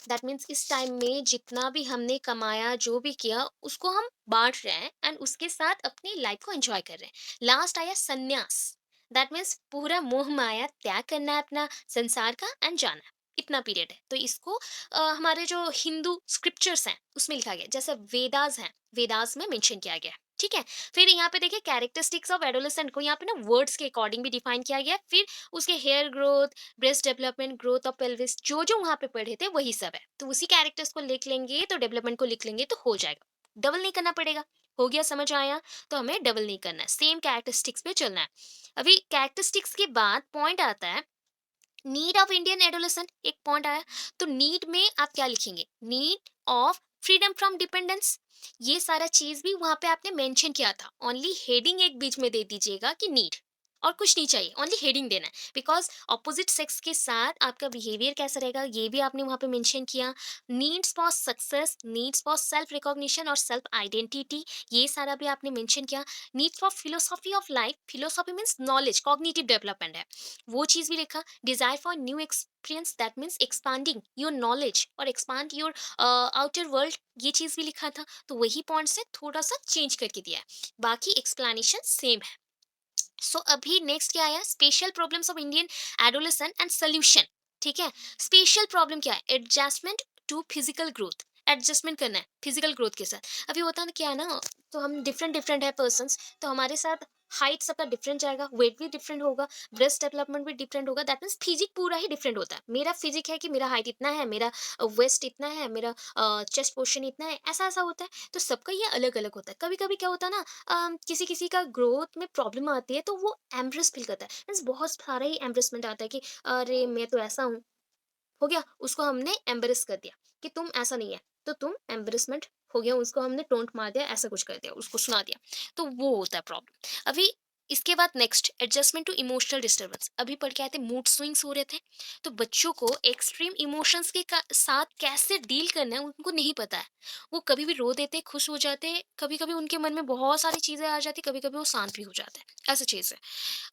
दैट मीन्स इस टाइम में जितना भी हमने कमाया, जो भी किया, उसको हम बांट रहे हैं एंड उसके साथ अपनी लाइफ को एंजॉय कर रहे हैं। लास्ट आया संन्यास। दैट मीन्स पूरा मोह माया त्याग करना है अपना, संसार का, एंड जाना है। इतना पीरियड है। तो इसको हमारे जो हिंदू स्क्रिप्चर्स हैं उसमें लिखा गया है। जैसे वेदास हैं, वेदास में मेंशन किया गया है। ठीक है। फिर यहाँ पे देखिए कैरेक्टरिस्टिक्स ऑफ एडोलेसेंट को यहाँ पे ना वर्ड्स के अकॉर्डिंग भी डिफाइन किया गया है। फिर उसके hair growth, breast development, growth of pelvis, जो जो वहां पे पढ़े थे वही सब है। तो उसी कैरेक्टर्स को लिख लेंगे, तो डेवलपमेंट को लिख लेंगे तो हो जाएगा। डबल नहीं करना पड़ेगा। हो गया, समझ आया? तो हमें डबल नहीं करना है, सेम कैरेक्टरिस्टिक्स पे चलना है। अभी कैरेक्टरिस्टिक्स के बाद पॉइंट आता है नीड ऑफ इंडियन एडोलेसेंट। एक पॉइंट आया। तो नीड में आप क्या लिखेंगे? Need of freedom from dependence. ये सारा चीज भी वहां पे आपने मेंशन किया था। ओनली हेडिंग एक बीच में दे दीजिएगा कि नीड, और कुछ नहीं चाहिए, ओनली हेडिंग देना है। बिकॉज ऑपोजिट सेक्स के साथ आपका बिहेवियर कैसा रहेगा ये भी आपने वहां पे मेंशन किया। Needs for success, needs for self recognition और सेल्फ आइडेंटिटी, ये सारा भी आपने मेंशन किया। Needs for philosophy of life, philosophy means knowledge, cognitive development है, वो चीज भी लिखा। desire for new experience, that means expanding your knowledge और expand your outer world, ये चीज भी लिखा था। तो वही पॉइंट से थोड़ा सा चेंज करके दिया है, बाकी एक्सप्लेनेशन सेम है। सो अभी नेक्स्ट क्या आया? Special problems of Indian adolescent and solution. ठीक है। स्पेशल प्रॉब्लम क्या है? Adjustment to physical growth, adjustment करना है फिजिकल ग्रोथ के साथ। अभी होता है ना क्या है ना, तो हम डिफरेंट डिफरेंट है पर्सन्स, तो हमारे साथ हाइट सबका डिफरेंट जाएगा, वेट भी डिफरेंट होगा, ब्रेस्ट डेवलपमेंट भी डिफरेंट होगा। दैट मीन्स फिजिक पूरा ही डिफरेंट होता है। मेरा फिजिक है कि मेरा हाइट इतना है, मेरा वेस्ट इतना है, मेरा चेस्ट पोर्शन इतना है, ऐसा ऐसा होता है। तो सबका ये अलग अलग होता है। कभी कभी क्या होता है ना, किसी किसी का ग्रोथ में प्रॉब्लम आती है तो वो एम्ब्रेस फील करता है, मीन्स बहुत सारा ही एम्ब्रेसमेंट आता है कि अरे मैं तो ऐसा हूँ, हो गया, उसको हमने एम्बेरस कर दिया कि तुम ऐसा नहीं है, तो तुम एम्बेरसमेंट हो गया, उसको हमने टोंट मार दिया, ऐसा कुछ कर दिया, उसको सुना दिया। तो वो होता है प्रॉब्लम। अभी इसके बाद next adjustment to emotional disturbance. अभी पढ़ के आए थे मूड स्विंग्स हो रहे थे, तो बच्चों को एक्सट्रीम इमोशंस के साथ कैसे डील करना है उनको नहीं पता है। वो कभी भी रो देते, खुश हो जाते, कभी कभी उनके मन में बहुत सारी चीजें आ जाती, कभी कभी वो शांत भी हो जाते हैं, ऐसा चीज है।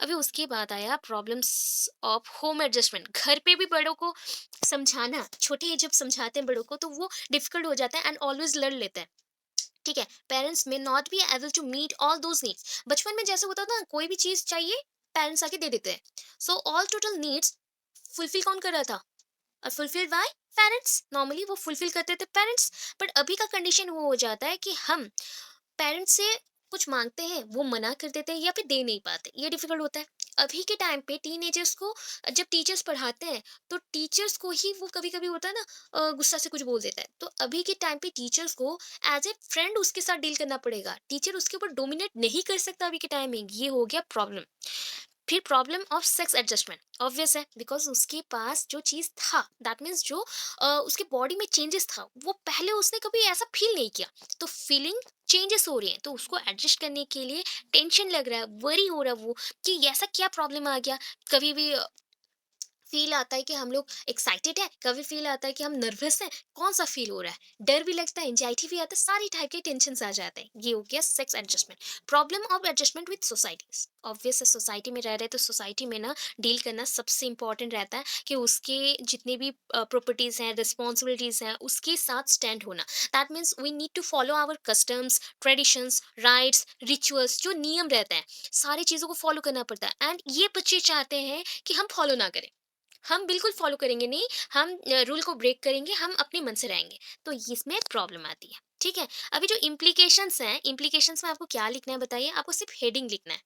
अभी उसके बाद आया प्रॉब्लम्स ऑफ होम एडजस्टमेंट। घर पे भी बड़ों को समझाना, छोटे जब समझाते हैं बड़ों को तो वो डिफिकल्ट हो जाता है एंड ऑलवेज लड़ लेते हैं। ठीक है। Parents may not be able to meet all those needs. बचपन में जैसे होता था ना, कोई भी चीज चाहिए पेरेंट्स आके दे देते हैं। So all total needs fulfil कौन कर रहा था? और फुलफिल बाय पेरेंट्स। नॉर्मली वो फुलफिल करते थे पेरेंट्स। बट अभी का कंडीशन वो हो जाता है कि हम पेरेंट्स से कुछ मांगते हैं, वो मना कर देते हैं या फिर दे नहीं पाते, ये डिफिकल्ट होता है। अभी के टाइम पे टीनेजर्स को जब टीचर्स पढ़ाते हैं तो टीचर्स को ही वो कभी कभी होता है ना, गुस्सा से कुछ बोल देता है। तो अभी के टाइम पे टीचर्स को एज ए फ्रेंड उसके साथ डील करना पड़ेगा, टीचर उसके ऊपर डोमिनेट नहीं कर सकता अभी के टाइम में, ये हो गया प्रॉब्लम। फिर problem of sex adjustment obvious है, बिकॉज उसके पास जो चीज था, दैट मीन्स जो उसके बॉडी में चेंजेस था, वो पहले उसने कभी ऐसा फील नहीं किया। तो फीलिंग चेंजेस हो रही हैं, तो उसको एडजस्ट करने के लिए टेंशन लग रहा है, वरी हो रहा है वो, कि ऐसा क्या प्रॉब्लम आ गया। कभी भी फील आता है कि हम लोग एक्साइटेड है, कभी फील आता है कि हम नर्वस हैं, कौन सा फील हो रहा है, डर भी लगता है, एंजाइटी भी आता है, सारी टाइप के टेंशन आ जाते हैं। ये हो गया sex adjustment. Problem of adjustment with societies. Obvious है, सोसाइटी में रह रहे हैं तो सोसाइटी में ना डील करना सबसे इंपॉर्टेंट रहता है कि उसके जितने भी प्रॉपर्टीज हैं, रिस्पॉन्सिबिलिटीज हैं, उसके साथ स्टैंड होना। That means we need to follow our customs, traditions, rites, rituals, जो नियम रहते हैं, सारी चीज़ों को फॉलो करना पड़ता है। एंड ये बच्चे चाहते हैं कि हम फॉलो ना करें, हम बिल्कुल फॉलो करेंगे नहीं, हम रूल को ब्रेक करेंगे, हम अपने मन से रहेंगे। तो इसमें प्रॉब्लम आती है। ठीक है। अभी जो इम्प्लीकेशंस हैं, इम्प्लीकेशंस में आपको क्या लिखना है बताइए? आपको सिर्फ हेडिंग लिखना है,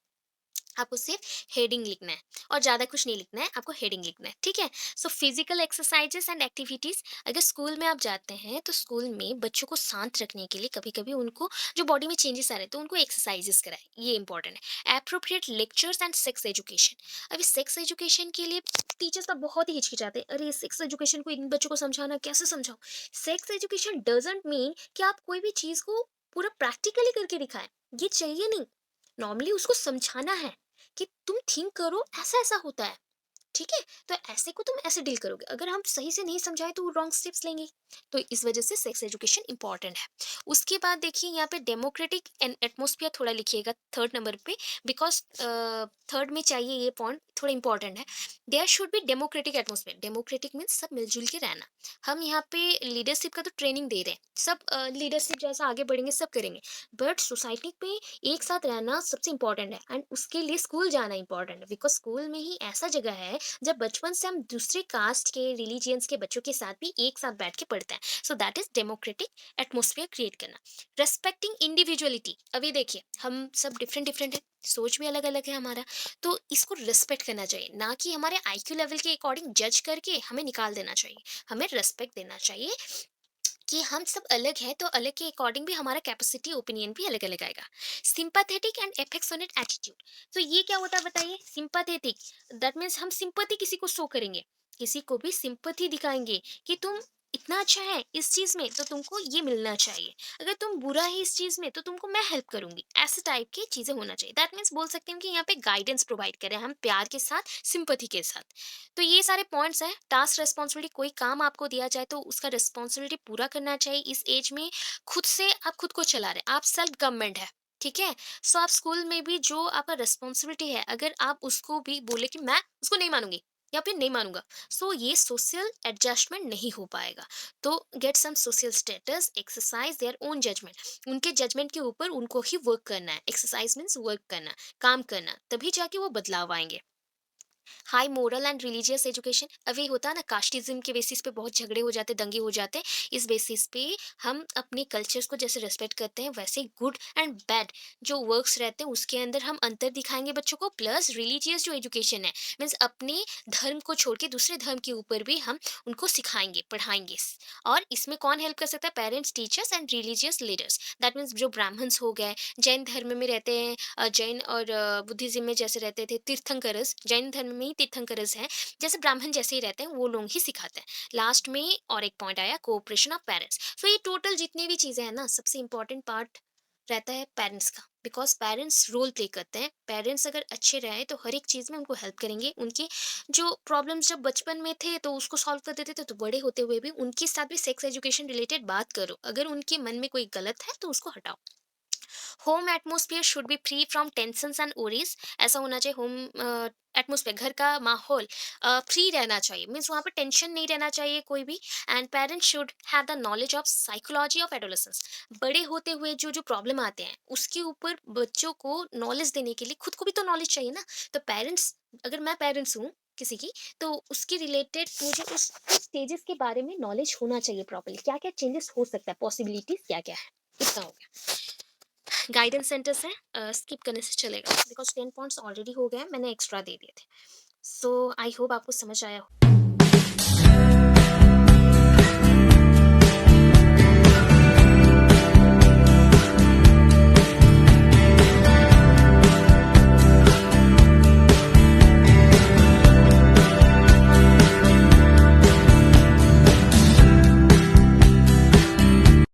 आपको सिर्फ हेडिंग लिखना है, और ज़्यादा कुछ नहीं लिखना है, आपको हेडिंग लिखना है। ठीक है। So physical exercises and activities. अगर स्कूल में आप जाते हैं तो स्कूल में बच्चों को शांत रखने के लिए कभी कभी उनको जो बॉडी में चेंजेस आ रहे हैं तो उनको एक्सरसाइजेस कराएं, ये इंपॉर्टेंट है। Appropriate lectures and sex education. अभी सेक्स एजुकेशन के लिए टीचर्स तो बहुत ही हिचकिचाते हैं, अरे सेक्स एजुकेशन को इन बच्चों को समझाना, कैसे समझाओ? सेक्स एजुकेशन डजेंट मीन कि आप कोई भी चीज़ को पूरा प्रैक्टिकली करके दिखाएं, ये चाहिए नहीं। नॉर्मली उसको समझाना है कि तुम थिंक करो, ऐसा ऐसा होता है, ठीक है? तो ऐसे को तुम ऐसे डील करोगे। अगर हम सही से नहीं समझाएँ तो वो रॉन्ग स्टेप्स लेंगे। तो इस वजह से सेक्स एजुकेशन इम्पोर्टेंट है। उसके बाद देखिए यहाँ पे डेमोक्रेटिक एन एटमॉस्फेयर थोड़ा लिखिएगा 3rd नंबर पे, बिकॉज़ 3rd में चाहिए ये पॉइंट थोड़ा इम्पोर्टेंट है। There should be democratic atmosphere. Democratic means सब मिल-जुल के रहना। हम यहाँ पे लीडरशिप का तो ट्रेनिंग दे रहे हैं। सब लीडरशिप जैसा आगे बढ़ेंगे सब करेंगे। बट सोसाइटी में एक साथ रहना सबसे इम्पोर्टेंट है, एंड उसके लिए स्कूल जाना इम्पोर्टेंट है, बिकॉज़ स्कूल में ही ऐसा जगह है जब बचपन से हम दूसरे कास्ट के रिलीजियंस के बच्चों के साथ भी एक साथ बैठ के पढ़ते हैं। So that is democratic atmosphere create करना। Respecting individuality. अभी देखिए हम सब डिफरेंट डिफरेंट है, सोच भी अलग अलग है हमारा। तो इसको रिस्पेक्ट करना चाहिए, ना कि हमारे आईक्यू लेवल के अकॉर्डिंग जज करके हमें निकाल देना चाहिए। हमें रेस्पेक्ट देना चाहिए कि हम सब अलग हैं, तो अलग के अकॉर्डिंग भी हमारा कैपेसिटी ओपिनियन भी अलग अलग आएगा। Sympathetic and affectionate attitude. तो ये क्या होता है बताइए? सिंपैथेटिक दैट मीन्स हम सिंपैथी किसी को शो करेंगे, किसी को भी सिंपैथी दिखाएंगे कि तुम इतना अच्छा है इस चीज में तो तुमको ये मिलना चाहिए, अगर तुम बुरा है इस चीज में तो तुमको मैं हेल्प करूंगी। ऐसे टाइप की चीजें होना चाहिए। दैट मीन्स बोल सकते हैं कि यहाँ पे गाइडेंस प्रोवाइड करें हम प्यार के साथ, सिंपैथी के साथ। तो ये सारे पॉइंट्स हैं। टास्क रिस्पॉन्सिबिलिटी, कोई काम आपको दिया जाए तो उसका रिस्पॉन्सिबिलिटी पूरा करना चाहिए। इस एज में खुद से आप खुद को चला रहे हैं, आप सेल्फ गवर्नमेंट है। ठीक है? सो आप स्कूल में भी जो आपका रिस्पॉन्सिबिलिटी है, अगर आप उसको भी बोले कि मैं उसको नहीं मानूंगी या फिर नहीं मानूंगा, सो ये सोशल एडजस्टमेंट नहीं हो पाएगा। तो get some social status, exercise their own judgement. उनके जजमेंट के ऊपर उनको ही वर्क करना है। एक्सरसाइज मीन्स वर्क करना, काम करना, तभी जाके वो बदलाव आएंगे। High moral and religious education. अभी होता है ना कास्टिज्म के बेसिस पे बहुत झगड़े हो जाते, दंगे हो जाते हैं। इस बेसिस पे हम अपने कल्चर्स को जैसे रेस्पेक्ट करते हैं, वैसे गुड एंड बैड जो वर्क्स रहते हैं उसके अंदर हम अंतर दिखाएंगे बच्चों को। प्लस रिलीजियस जो एजुकेशन है मीन्स अपने धर्म को छोड़ के दूसरे धर्म के ऊपर भी हम उनको सिखाएंगे, पढ़ाएंगे। और इसमें कौन हेल्प कर सकता है? Parents, teachers and religious leaders. That means जो ब्राह्मण्स हो गए, जैन धर्म में रहते हैं, जैन और बुद्धिज्म में जैसे रहते थे तीर्थंकरस, जैन धर्म में ही तीर्थंकरस हैं, जैसे ब्राह्मण जैसे ही रहते हैं वो लोग ही सिखाते हैं। लास्ट में और एक पॉइंट आया, कोऑपरेशन ऑफ पेरेंट्स। सो ये टोटल जितनी भी चीजें हैं ना, सबसे इंपॉर्टेंट पार्ट रहता है पेरेंट्स का, बिकॉज पेरेंट्स रोल प्ले करते हैं। पेरेंट्स अगर अच्छे रहे तो हर एक चीज में उनको हेल्प करेंगे। उनकी जो प्रॉब्लम्स जब बचपन में थे तो उसको सॉल्व कर देते थे, तो बड़े होते हुए भी उनके साथ भी सेक्स एजुकेशन रिलेटेड बात करो। अगर उनके मन में कोई गलत है तो उसको हटाओ। Home atmosphere should be free from tensions and ओरीज। ऐसा होना चाहिए होम एटमॉस्फेयर, घर का माहौल फ्री रहना चाहिए, मीन्स वहाँ पे टेंशन नहीं रहना चाहिए कोई भी। And parents should have the knowledge of psychology of adolescence. बड़े होते हुए जो जो प्रॉब्लम आते हैं उसके ऊपर बच्चों को नॉलेज देने के लिए खुद को भी तो नॉलेज चाहिए ना। तो पेरेंट्स, अगर मैं पेरेंट्स हूँ किसी की, तो उसकी रिलेटेड मुझे उस स्टेजेस के बारे में नॉलेज होना चाहिए प्रॉपर्ली, क्या क्या चेंजेस हो सकता है, पॉसिबिलिटीज क्या क्या है। इतना हो गया। गाइडेंस सेंटर्स हैं, स्किप करने से चलेगा बिकॉज 10 पॉइंट्स ऑलरेडी हो गए हैं, मैंने एक्स्ट्रा दे दिए थे। सो आई होप आपको समझ आया हो।